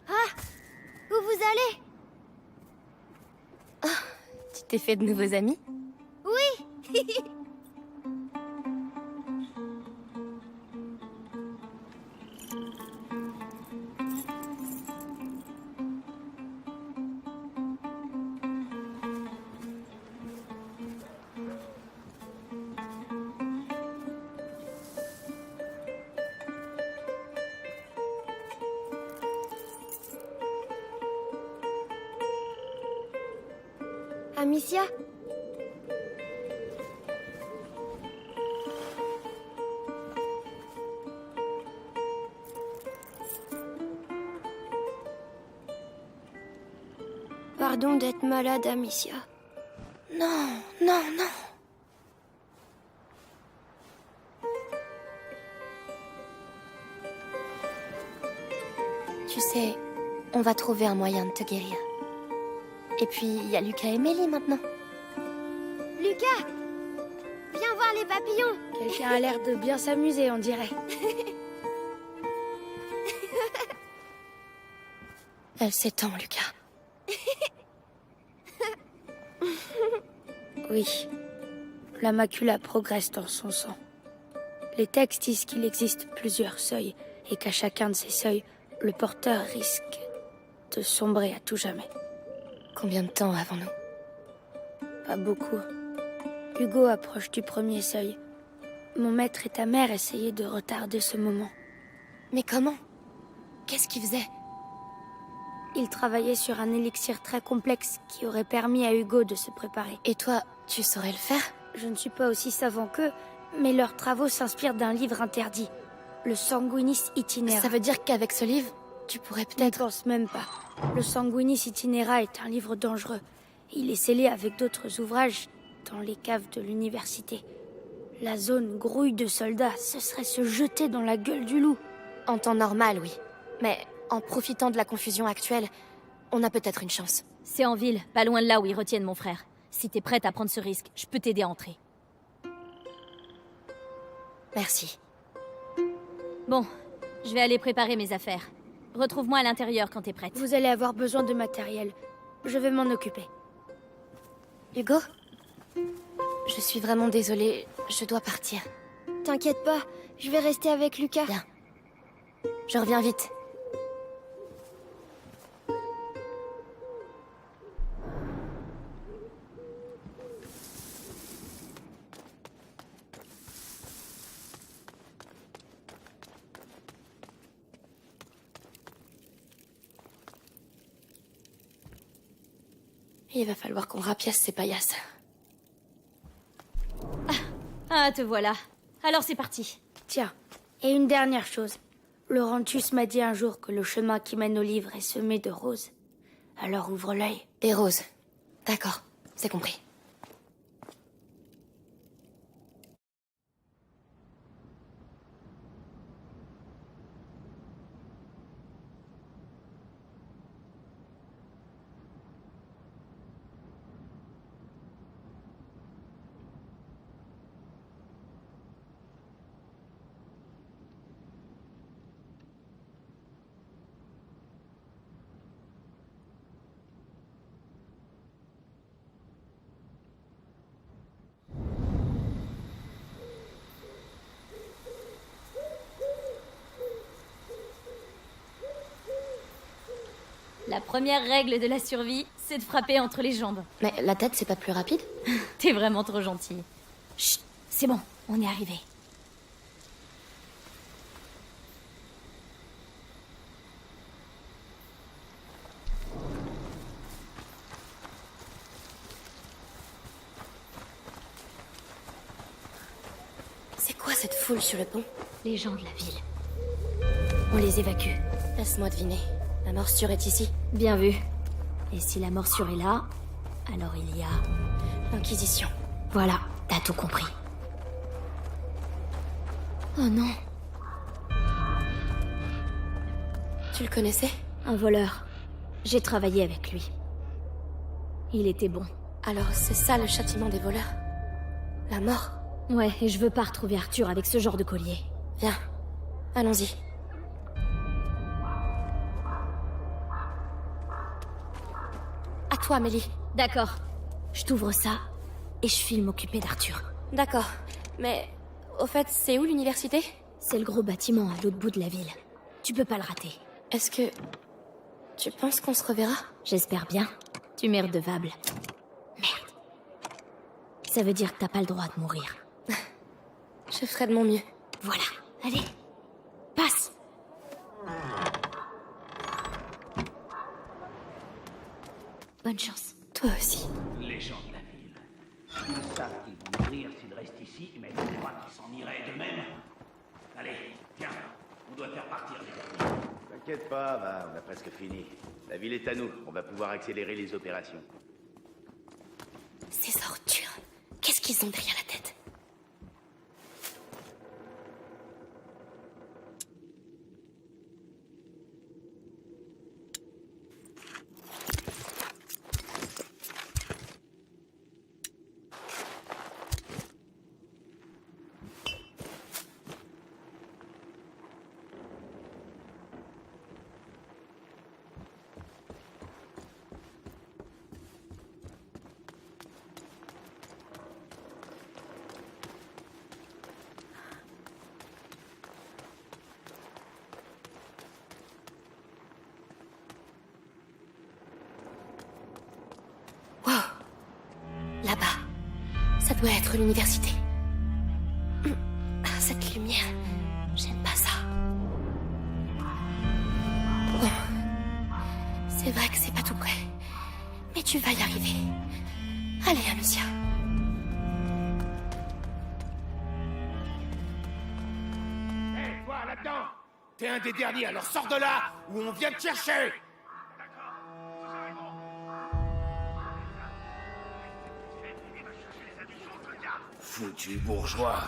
Ah, où vous allez? Tu t'es fait de nouveaux amis? Oui. Amicia? Pardon d'être malade, Amicia. Non, non, non. Tu sais, on va trouver un moyen de te guérir. Et puis, il y a Lucas et Mélie maintenant. Lucas! Viens voir les papillons! Quelqu'un a l'air de bien s'amuser, on dirait. Elle s'étend, Lucas. Oui. La macula progresse dans son sang. Les textes disent qu'il existe plusieurs seuils et qu'à chacun de ces seuils, le porteur risque de sombrer à tout jamais. Combien de temps avons-nous? Pas beaucoup. Hugo approche du premier seuil. Mon maître et ta mère essayaient de retarder ce moment. Mais comment? Qu'est-ce qu'il faisait? Ils travaillaient sur un élixir très complexe qui aurait permis à Hugo de se préparer. Et toi, tu saurais le faire? Je ne suis pas aussi savant qu'eux, mais leurs travaux s'inspirent d'un livre interdit, le Sanguinis Itinera. Ça veut dire qu'avec ce livre, tu pourrais Je peut-être... ne pense même pas. Le Sanguinis Itinera est un livre dangereux. Il est scellé avec d'autres ouvrages dans les caves de l'université. La zone grouille de soldats, ce serait se jeter dans la gueule du loup. En temps normal, oui. Mais en profitant de la confusion actuelle, on a peut-être une chance. C'est en ville, pas loin de là où ils retiennent mon frère. Si t'es prête à prendre ce risque, je peux t'aider à entrer. Merci. Bon, je vais aller préparer mes affaires. Retrouve-moi à l'intérieur quand t'es prête. Vous allez avoir besoin de matériel. Je vais m'en occuper. Hugo? Je suis vraiment désolée, je dois partir. T'inquiète pas, je vais rester avec Lucas. Bien. Je reviens vite. Il va falloir qu'on rapiace ces paillasses. Ah, te voilà. Alors c'est parti. Tiens, et une dernière chose. Laurentius m'a dit un jour que le chemin qui mène au livre est semé de roses. Alors ouvre l'œil. Des roses. D'accord, c'est compris. La première règle de la survie, c'est de frapper entre les jambes. Mais la tête, c'est pas plus rapide? T'es vraiment trop gentil. Chut, c'est bon, on est arrivé. C'est quoi cette foule sur le pont? Les gens de la ville. On les évacue. Laisse-moi deviner. La morsure est ici. Bien vu. Et si la morsure est là, alors il y a... L'Inquisition. Voilà, t'as tout compris. Oh non. Tu le connaissais? Un voleur. J'ai travaillé avec lui. Il était bon. Alors c'est ça le châtiment des voleurs? La mort? Ouais, et je veux pas retrouver Arthur avec ce genre de collier. Viens. Allons-y. À toi, Amélie. D'accord. Je t'ouvre ça, et je file m'occuper d'Arthur. D'accord. Mais, au fait, c'est où l'université? C'est le gros bâtiment à l'autre bout de la ville. Tu peux pas le rater. Est-ce que... Tu penses qu'on se reverra? J'espère bien. Tu m'es redevable. Merde. Ça veut dire que t'as pas le droit de mourir. Je ferai de mon mieux. Voilà. Allez. Passe. Bonne chance. Toi aussi. Les gens de la ville. Ils savent qu'ils vont mourir s'ils restent ici, mais ils croient qu'ils s'en iraient d'eux-mêmes. Allez, tiens, on doit faire partir les derniers. T'inquiète pas, on a presque fini. La ville est à nous, on va pouvoir accélérer les opérations. Ces ordures. Qu'est-ce qu'ils ont derrière la tête? Là-bas. Ça doit être l'université. Cette lumière, j'aime pas ça. Bon. C'est vrai que c'est pas tout près. Mais tu vas y arriver. Allez, Amicia. Hé, toi, là-dedans! T'es un des derniers, alors sors de là, ou on vient te chercher! Foutu bourgeois.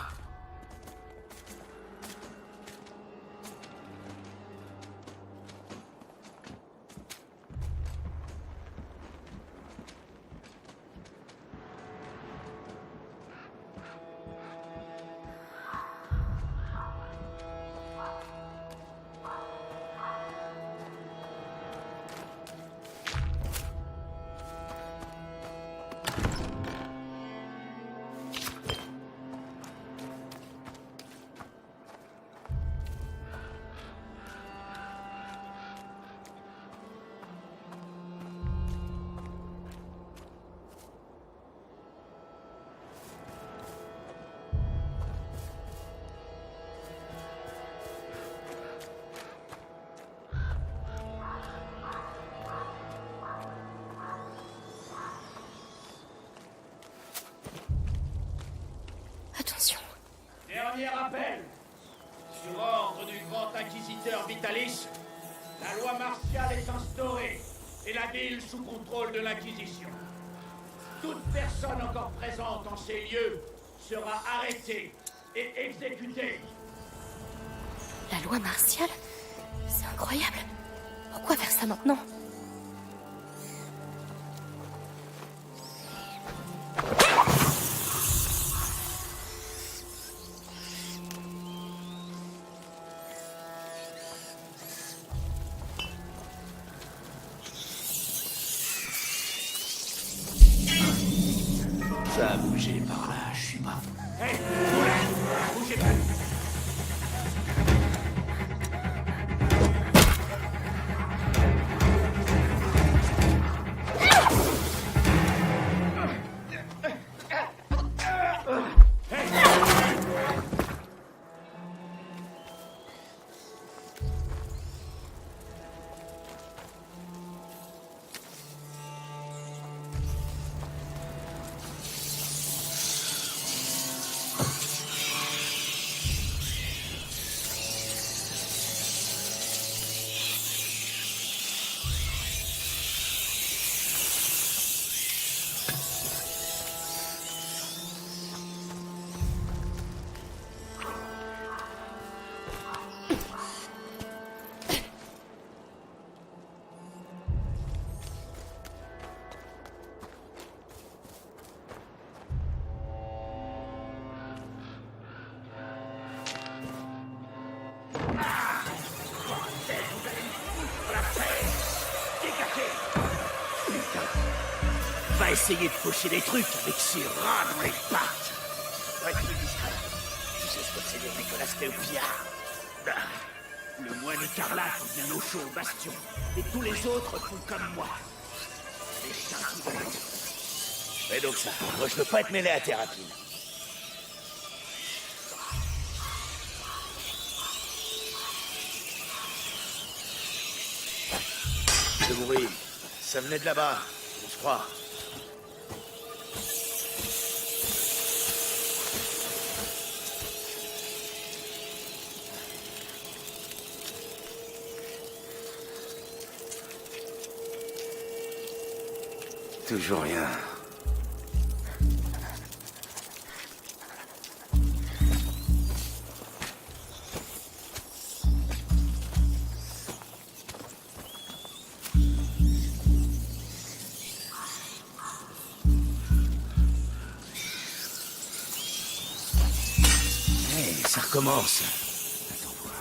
Attention. Dernier appel. Sur ordre du grand inquisiteur Vitalis, la loi martiale est instaurée et la ville sous contrôle de l'Inquisition. Toute personne encore présente en ces lieux sera arrêtée et exécutée. La loi martiale? C'est incroyable. Pourquoi faire ça maintenant? Ça a bougé par là, je suis pas fou. Hé, vous là, bougez pas. Va essayer de faucher des trucs avec ces rats dans les pattes. Va être plus discret. Tu sais ce que c'est des Nicolas Théopillard. Le moine écarlate vient au chaud au bastion. Et tous les autres font comme moi. Les chiens qui veulent. Mais donc ça, moi je veux pas être mêlé à tes rapines. Ce bruit, ça venait de là-bas, je crois. Toujours rien. Hey, ça recommence. Attends voir.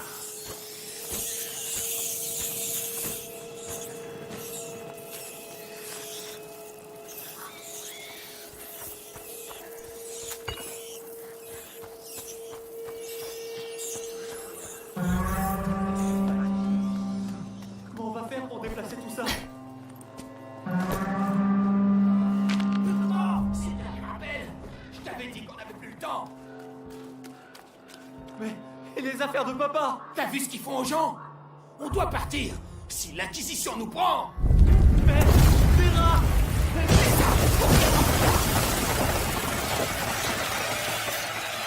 Comment on va faire pour déplacer tout ça? Non, c'est bien, je rappelle. Je t'avais dit qu'on avait plus le temps. Mais... et les affaires de papa? T'as vu ce qu'ils font aux gens? On doit partir. Si l'Inquisition nous prend... Mais... Vera!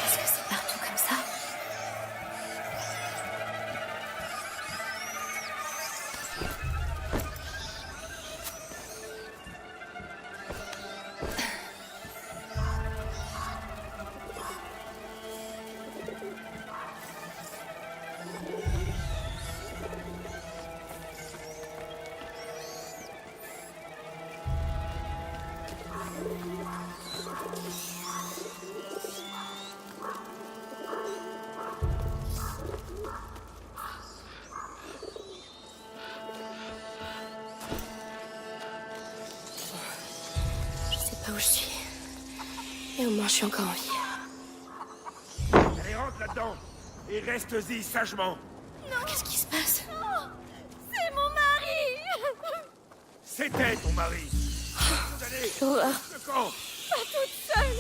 Est-ce que c'est partout comme ça? Je sais pas où je suis. Et au moins, je suis encore en vie. Allez, rentre là-dedans. Et reste-y sagement. Qu'est-ce qui se passe? C'est mon mari. C'était ton mari. Allez, L'horreur. le camp. Pas toute seule.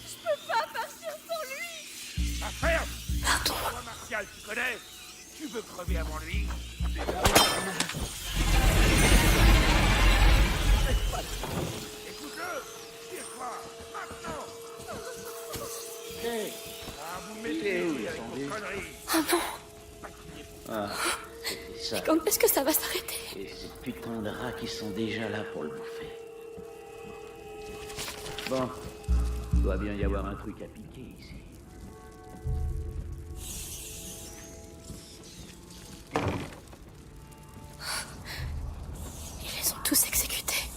Je peux pas partir sans lui. La ferme. Pardon. La loi martiale, tu connais? Tu veux crever avant lui? Écoute-le. Tire-toi. Maintenant. Ah, vous mettez où avec vos conneries. Oh non. Ah, c'était ça. Quand est-ce que ça va s'arrêter? Et ces putains de rats qui sont déjà là pour le bouffer. Bon, il doit bien y avoir un truc à piquer ici. Ils les ont tous exécutés.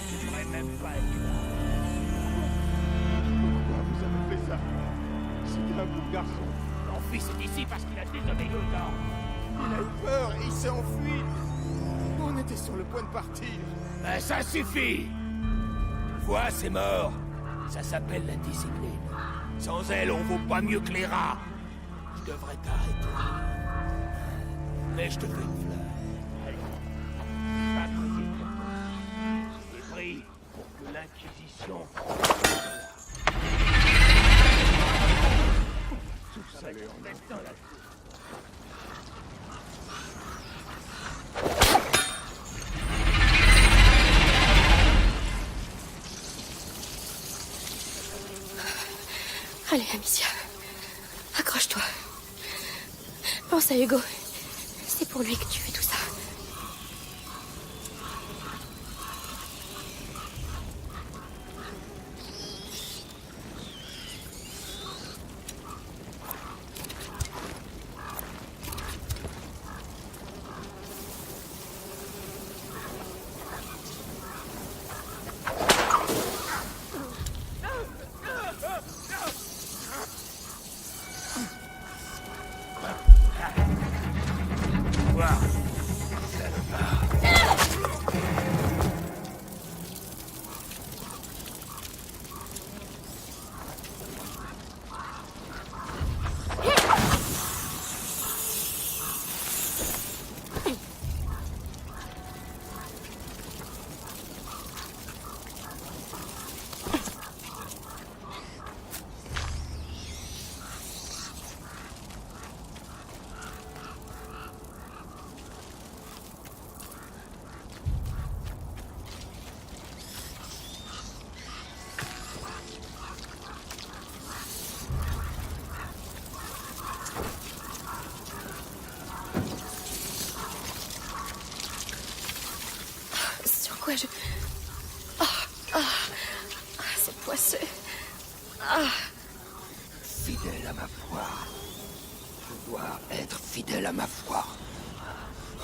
Je devrais même pas être là. Pourquoi vous avez fait ça? C'était un bon garçon. Mon fils est ici parce qu'il a désobéi aux dents. Il a eu peur et il s'est enfui. On était sur le point de partir. Ben, ça suffit. Vois, c'est mort. Ça s'appelle la discipline. Sans elle, on vaut pas mieux que les rats. Je devrais t'arrêter. Mais je te fais une fleur. Allez. Pas possible. Je t'ai pris pour que l'Inquisition... Tout ça, dans la... Allez, Amicia. Accroche-toi. Pense à Hugo. C'est pour lui que tu fais tout ça. Je... c'est poisseux. Fidèle à ma foi. Je dois être fidèle à ma foi.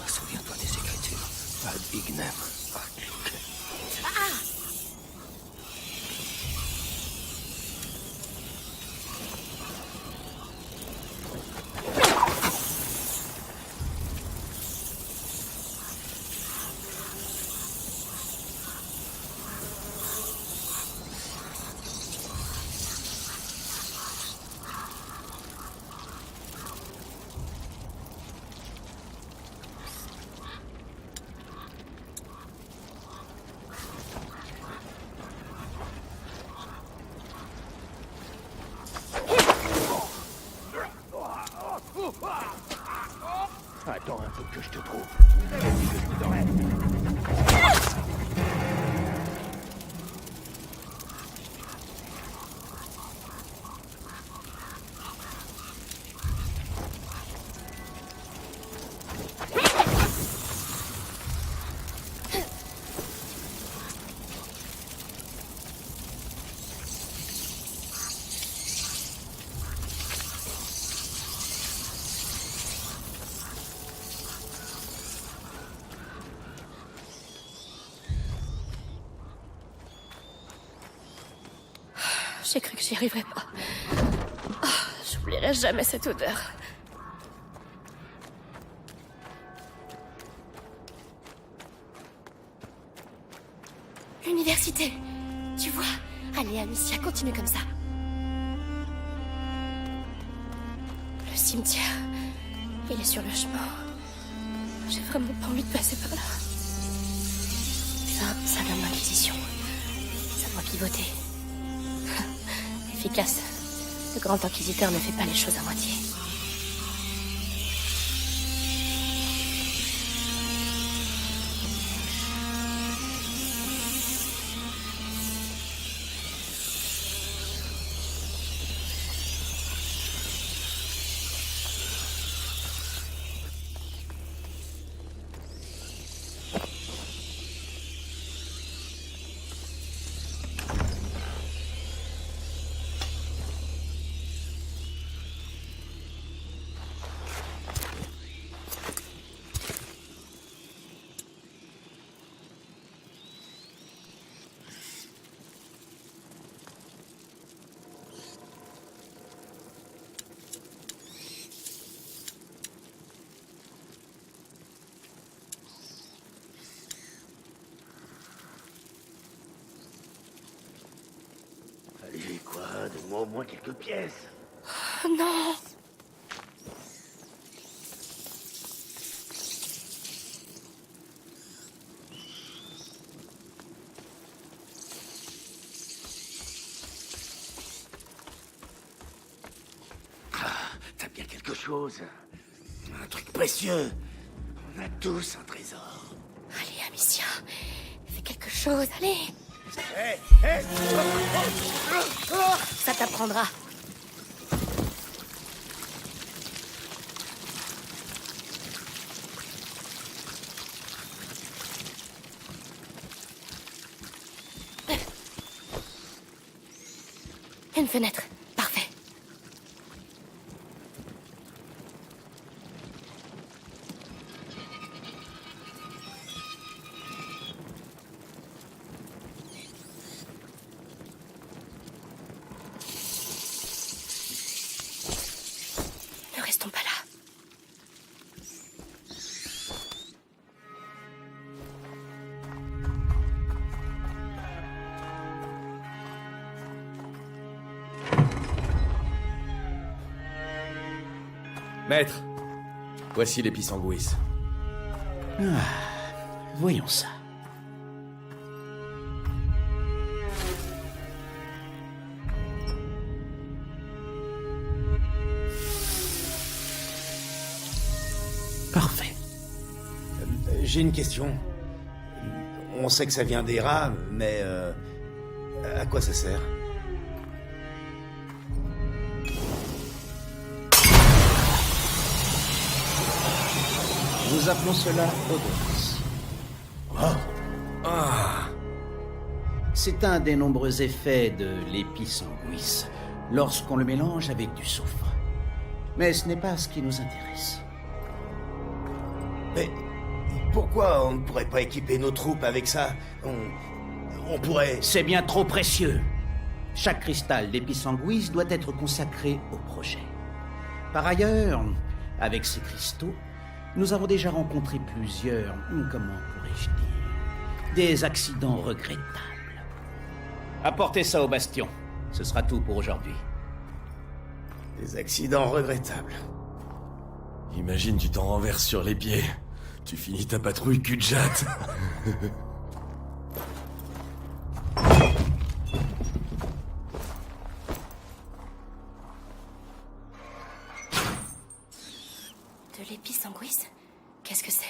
Souviens-toi des Écritures. Ad ignem. Attends un peu que je te trouve. Vous avez dit que je vous aurais. J'ai cru que j'y arriverais pas. J'oublierai jamais cette odeur. L'université. Tu vois? Allez, Amicia, continue comme ça. Le cimetière. Il est sur le chemin. J'ai vraiment pas envie de passer par là. Ça vient de l'Inquisition. Ça doit pivoter. Efficace. Le grand inquisiteur ne fait pas les choses à moitié. quoi? Donne-moi au moins quelques pièces. Oh non. T'as bien quelque chose? Un truc précieux. On a tous un trésor. Allez, Amicia, fais quelque chose, allez. Hé, hé! Ça t'apprendra. Une fenêtre. Parfait. Ne restons pas là. Maître, voici les pissenguis. Voyons ça. Parfait. J'ai une question. On sait que ça vient des rats, mais à quoi ça sert? Nous appelons cela odoris. C'est un des nombreux effets de l'épisanguis lorsqu'on le mélange avec du soufre. Mais ce n'est pas ce qui nous intéresse. Mais pourquoi on ne pourrait pas équiper nos troupes avec ça? On pourrait... C'est bien trop précieux. Chaque cristal d'épisanguis doit être consacré au projet. Par ailleurs, avec ces cristaux, nous avons déjà rencontré plusieurs, comment pourrais-je dire, des accidents regrettables. Apportez ça au bastion. Ce sera tout pour aujourd'hui. Des accidents regrettables. Imagine, tu t'en renverses sur les pieds. Tu finis ta patrouille cul de jatte. De l'épisanguis? Qu'est-ce que c'est?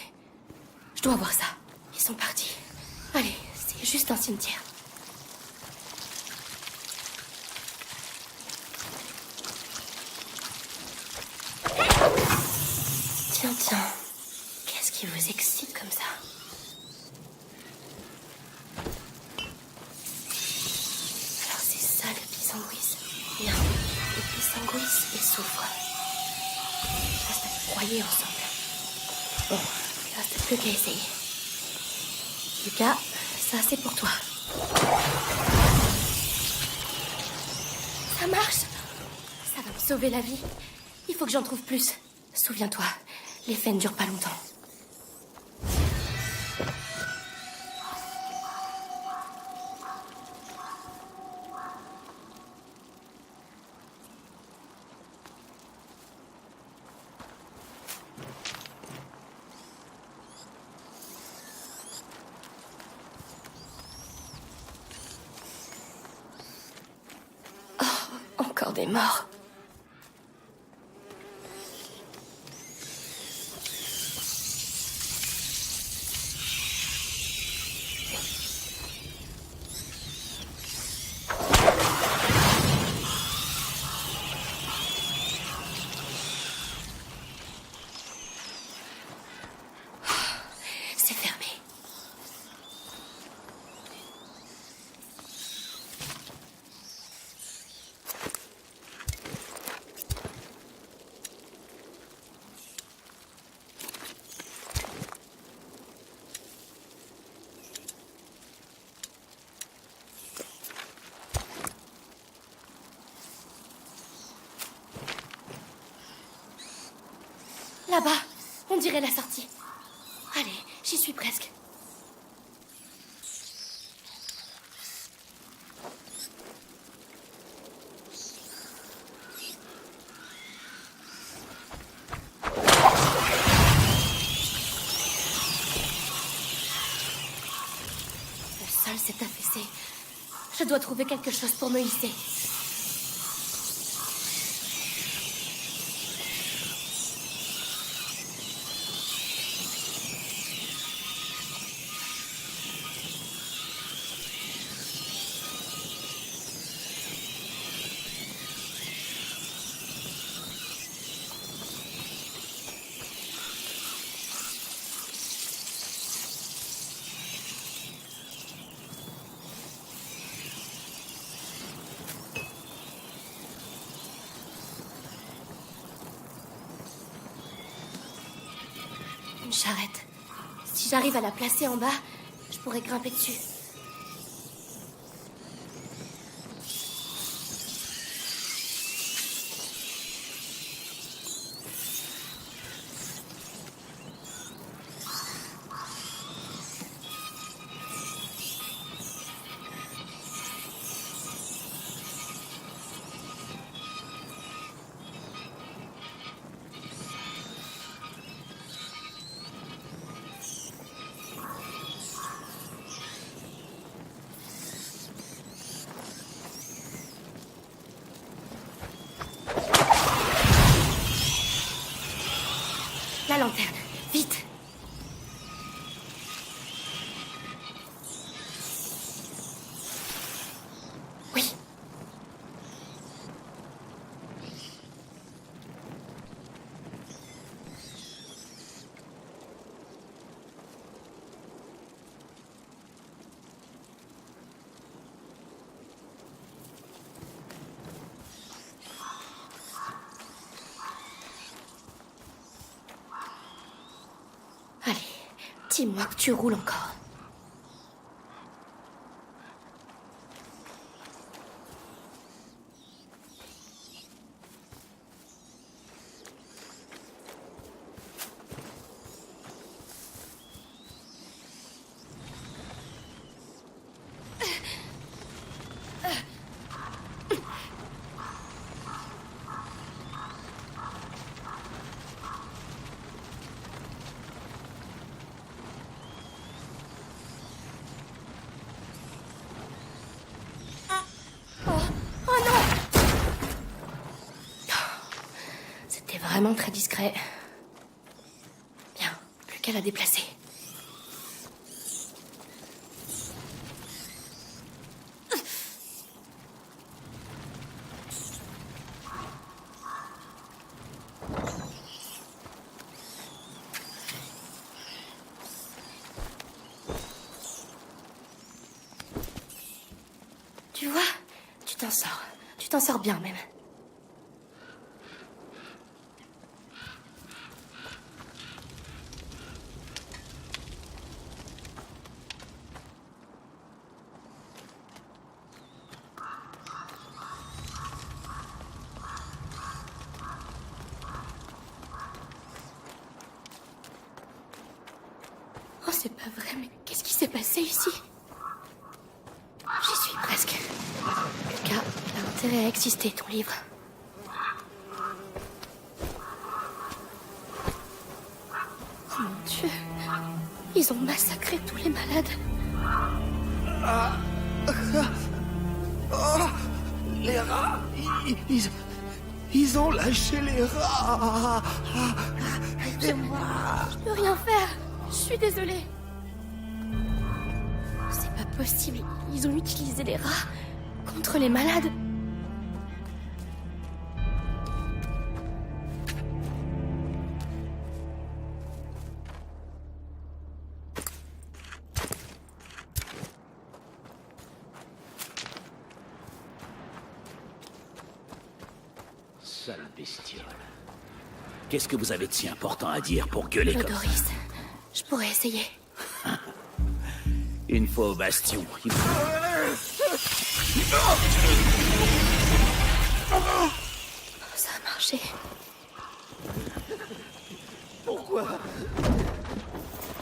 Je dois voir ça. Ils sont partis. Allez, c'est juste un cimetière. Tiens. Qu'est-ce qui vous excite comme ça? Alors c'est ça l'épisanguis. Bien. L'épisanguis et soufre. Il reste à les broyer ensemble. Bon, il reste plus qu'à essayer. Lucas, ça c'est pour toi. Ça marche. Ça va me sauver la vie. Il faut que j'en trouve plus. Souviens-toi, l'effet ne dure pas longtemps. Oh, encore des morts. C'est fermé. Là-bas, on dirait la sortie. Allez, j'y suis presque. dois trouver quelque chose pour me hisser. Une charrette. Si j'arrive à la placer en bas, je pourrais grimper dessus. La lanterne, vite! Oui. Allez, dis-moi que tu roules encore. Vraiment très discret. Bien, plus qu'à la déplacer. Tu vois, tu t'en sors. Tu t'en sors bien même. Oh, c'est pas vrai, mais qu'est-ce qui s'est passé ici? J'y suis presque. En tout cas, il a intérêt à exister, ton livre. Oh mon Dieu. Ils ont massacré tous les malades. Oh, les rats, ils ont lâché les rats. Aidez-moi. Je peux rien faire. Je suis désolée. C'est pas possible. Ils ont utilisé les rats contre les malades. Sale bestiole. Qu'est-ce que vous avez de si important à dire pour gueuler comme ça? Doris, je pourrais essayer. Une fois au bastion, il faut... Ça a marché. Pourquoi?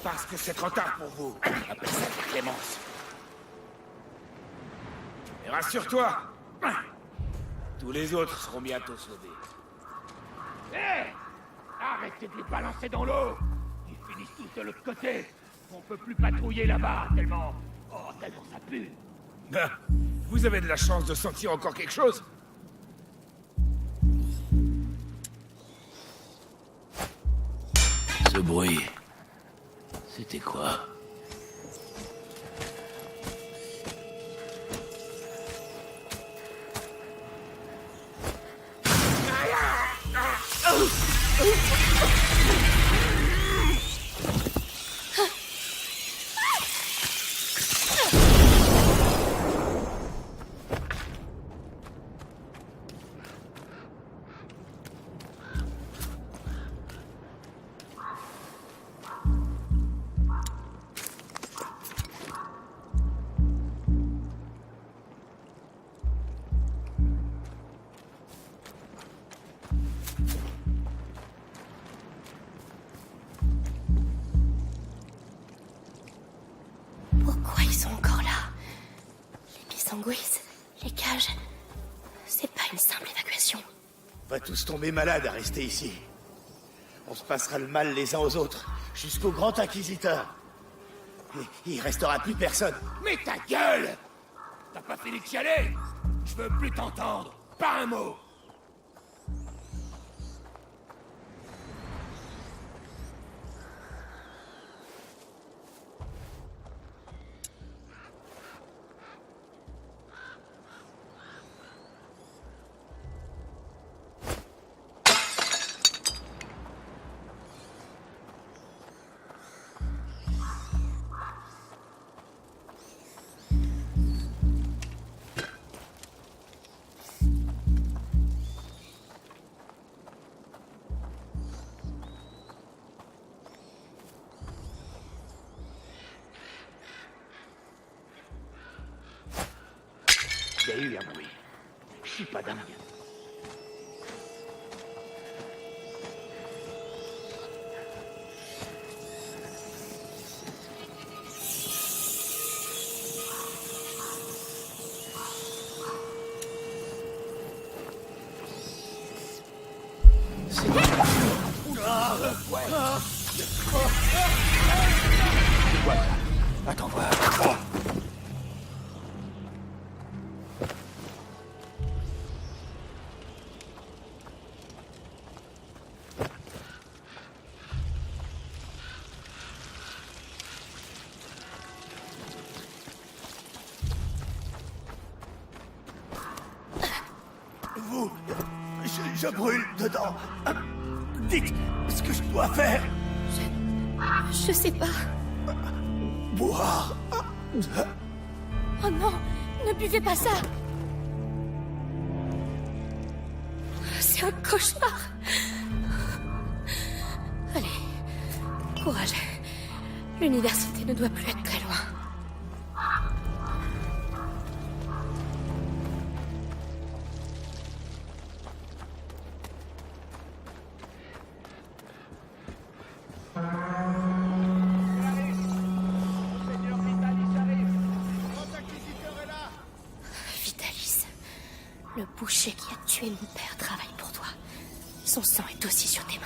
Parce que c'est trop tard pour vous. Appelle ça la clémence. Et rassure-toi, tous les autres seront bientôt sauvés. Hé! Arrêtez de les balancer dans l'eau! Ils finissent tous de l'autre côté. On peut plus patrouiller là-bas, tellement... Oh, tellement ça pue. Vous avez de la chance de sentir encore quelque chose? Ce bruit, c'était quoi? Pourquoi ils sont encore là? Les Pissanguis, les cages... C'est pas une simple évacuation. On va tous tomber malades à rester ici. On se passera le mal les uns aux autres, jusqu'au Grand Inquisiteur. Et il restera plus personne. Mais ta gueule! T'as pas fini de chialer? Je veux plus t'entendre. Pas un mot. Il y a eu un bruit. Je suis pas dingue. Attends voir. Vous... Je brûle dedans. Dites ce que je dois faire. Je sais pas. Boire. Oh non, ne buvez pas ça. C'est un cauchemar. Allez, courage. L'université ne doit plus être très loin. Vitalis, le boucher qui a tué mon père travaille pour toi. Son sang est aussi sur tes mains.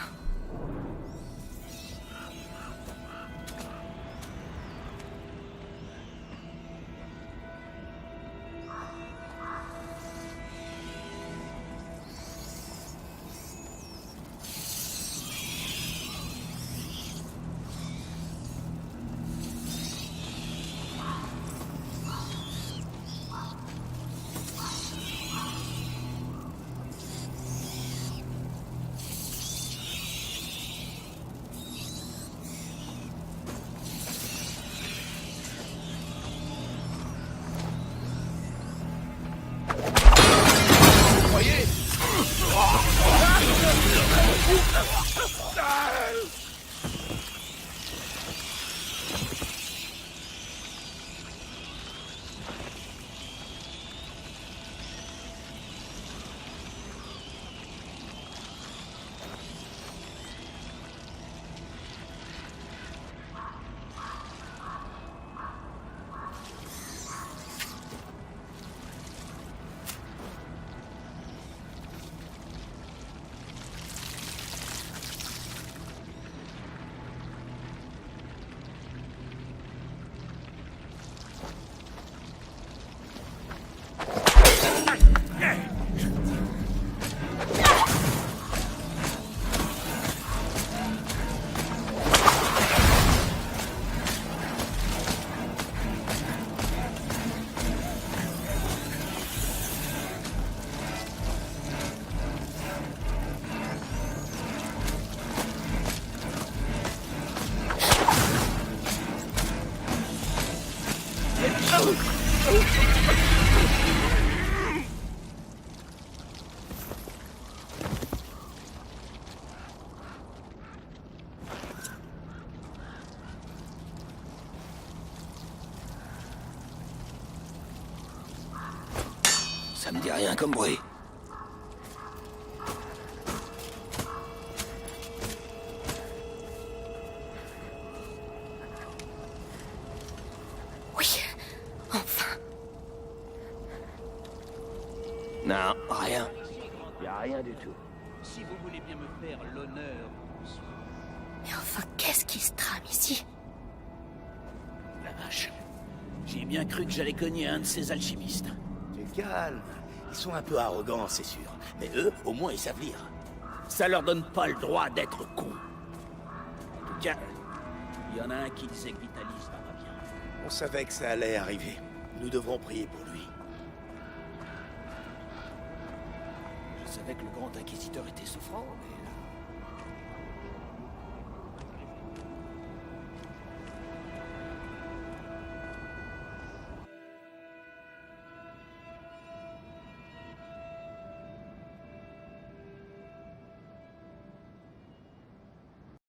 rien comme bruit. Oui, enfin. Non, rien. Y a rien du tout. Si vous voulez bien me faire l'honneur... Mais enfin, qu'est-ce qui se trame ici? La vache. J'ai bien cru que j'allais cogner un de ces alchimistes. Tu calmes. Ils sont un peu arrogants, c'est sûr. Mais eux, au moins, ils savent lire. Ça leur donne pas le droit d'être cons. En tout cas, il y en a un qui disait que Vitalis va pas bien. On savait que ça allait arriver. Nous devrons prier pour lui. Je savais que le grand inquisiteur était souffrant, mais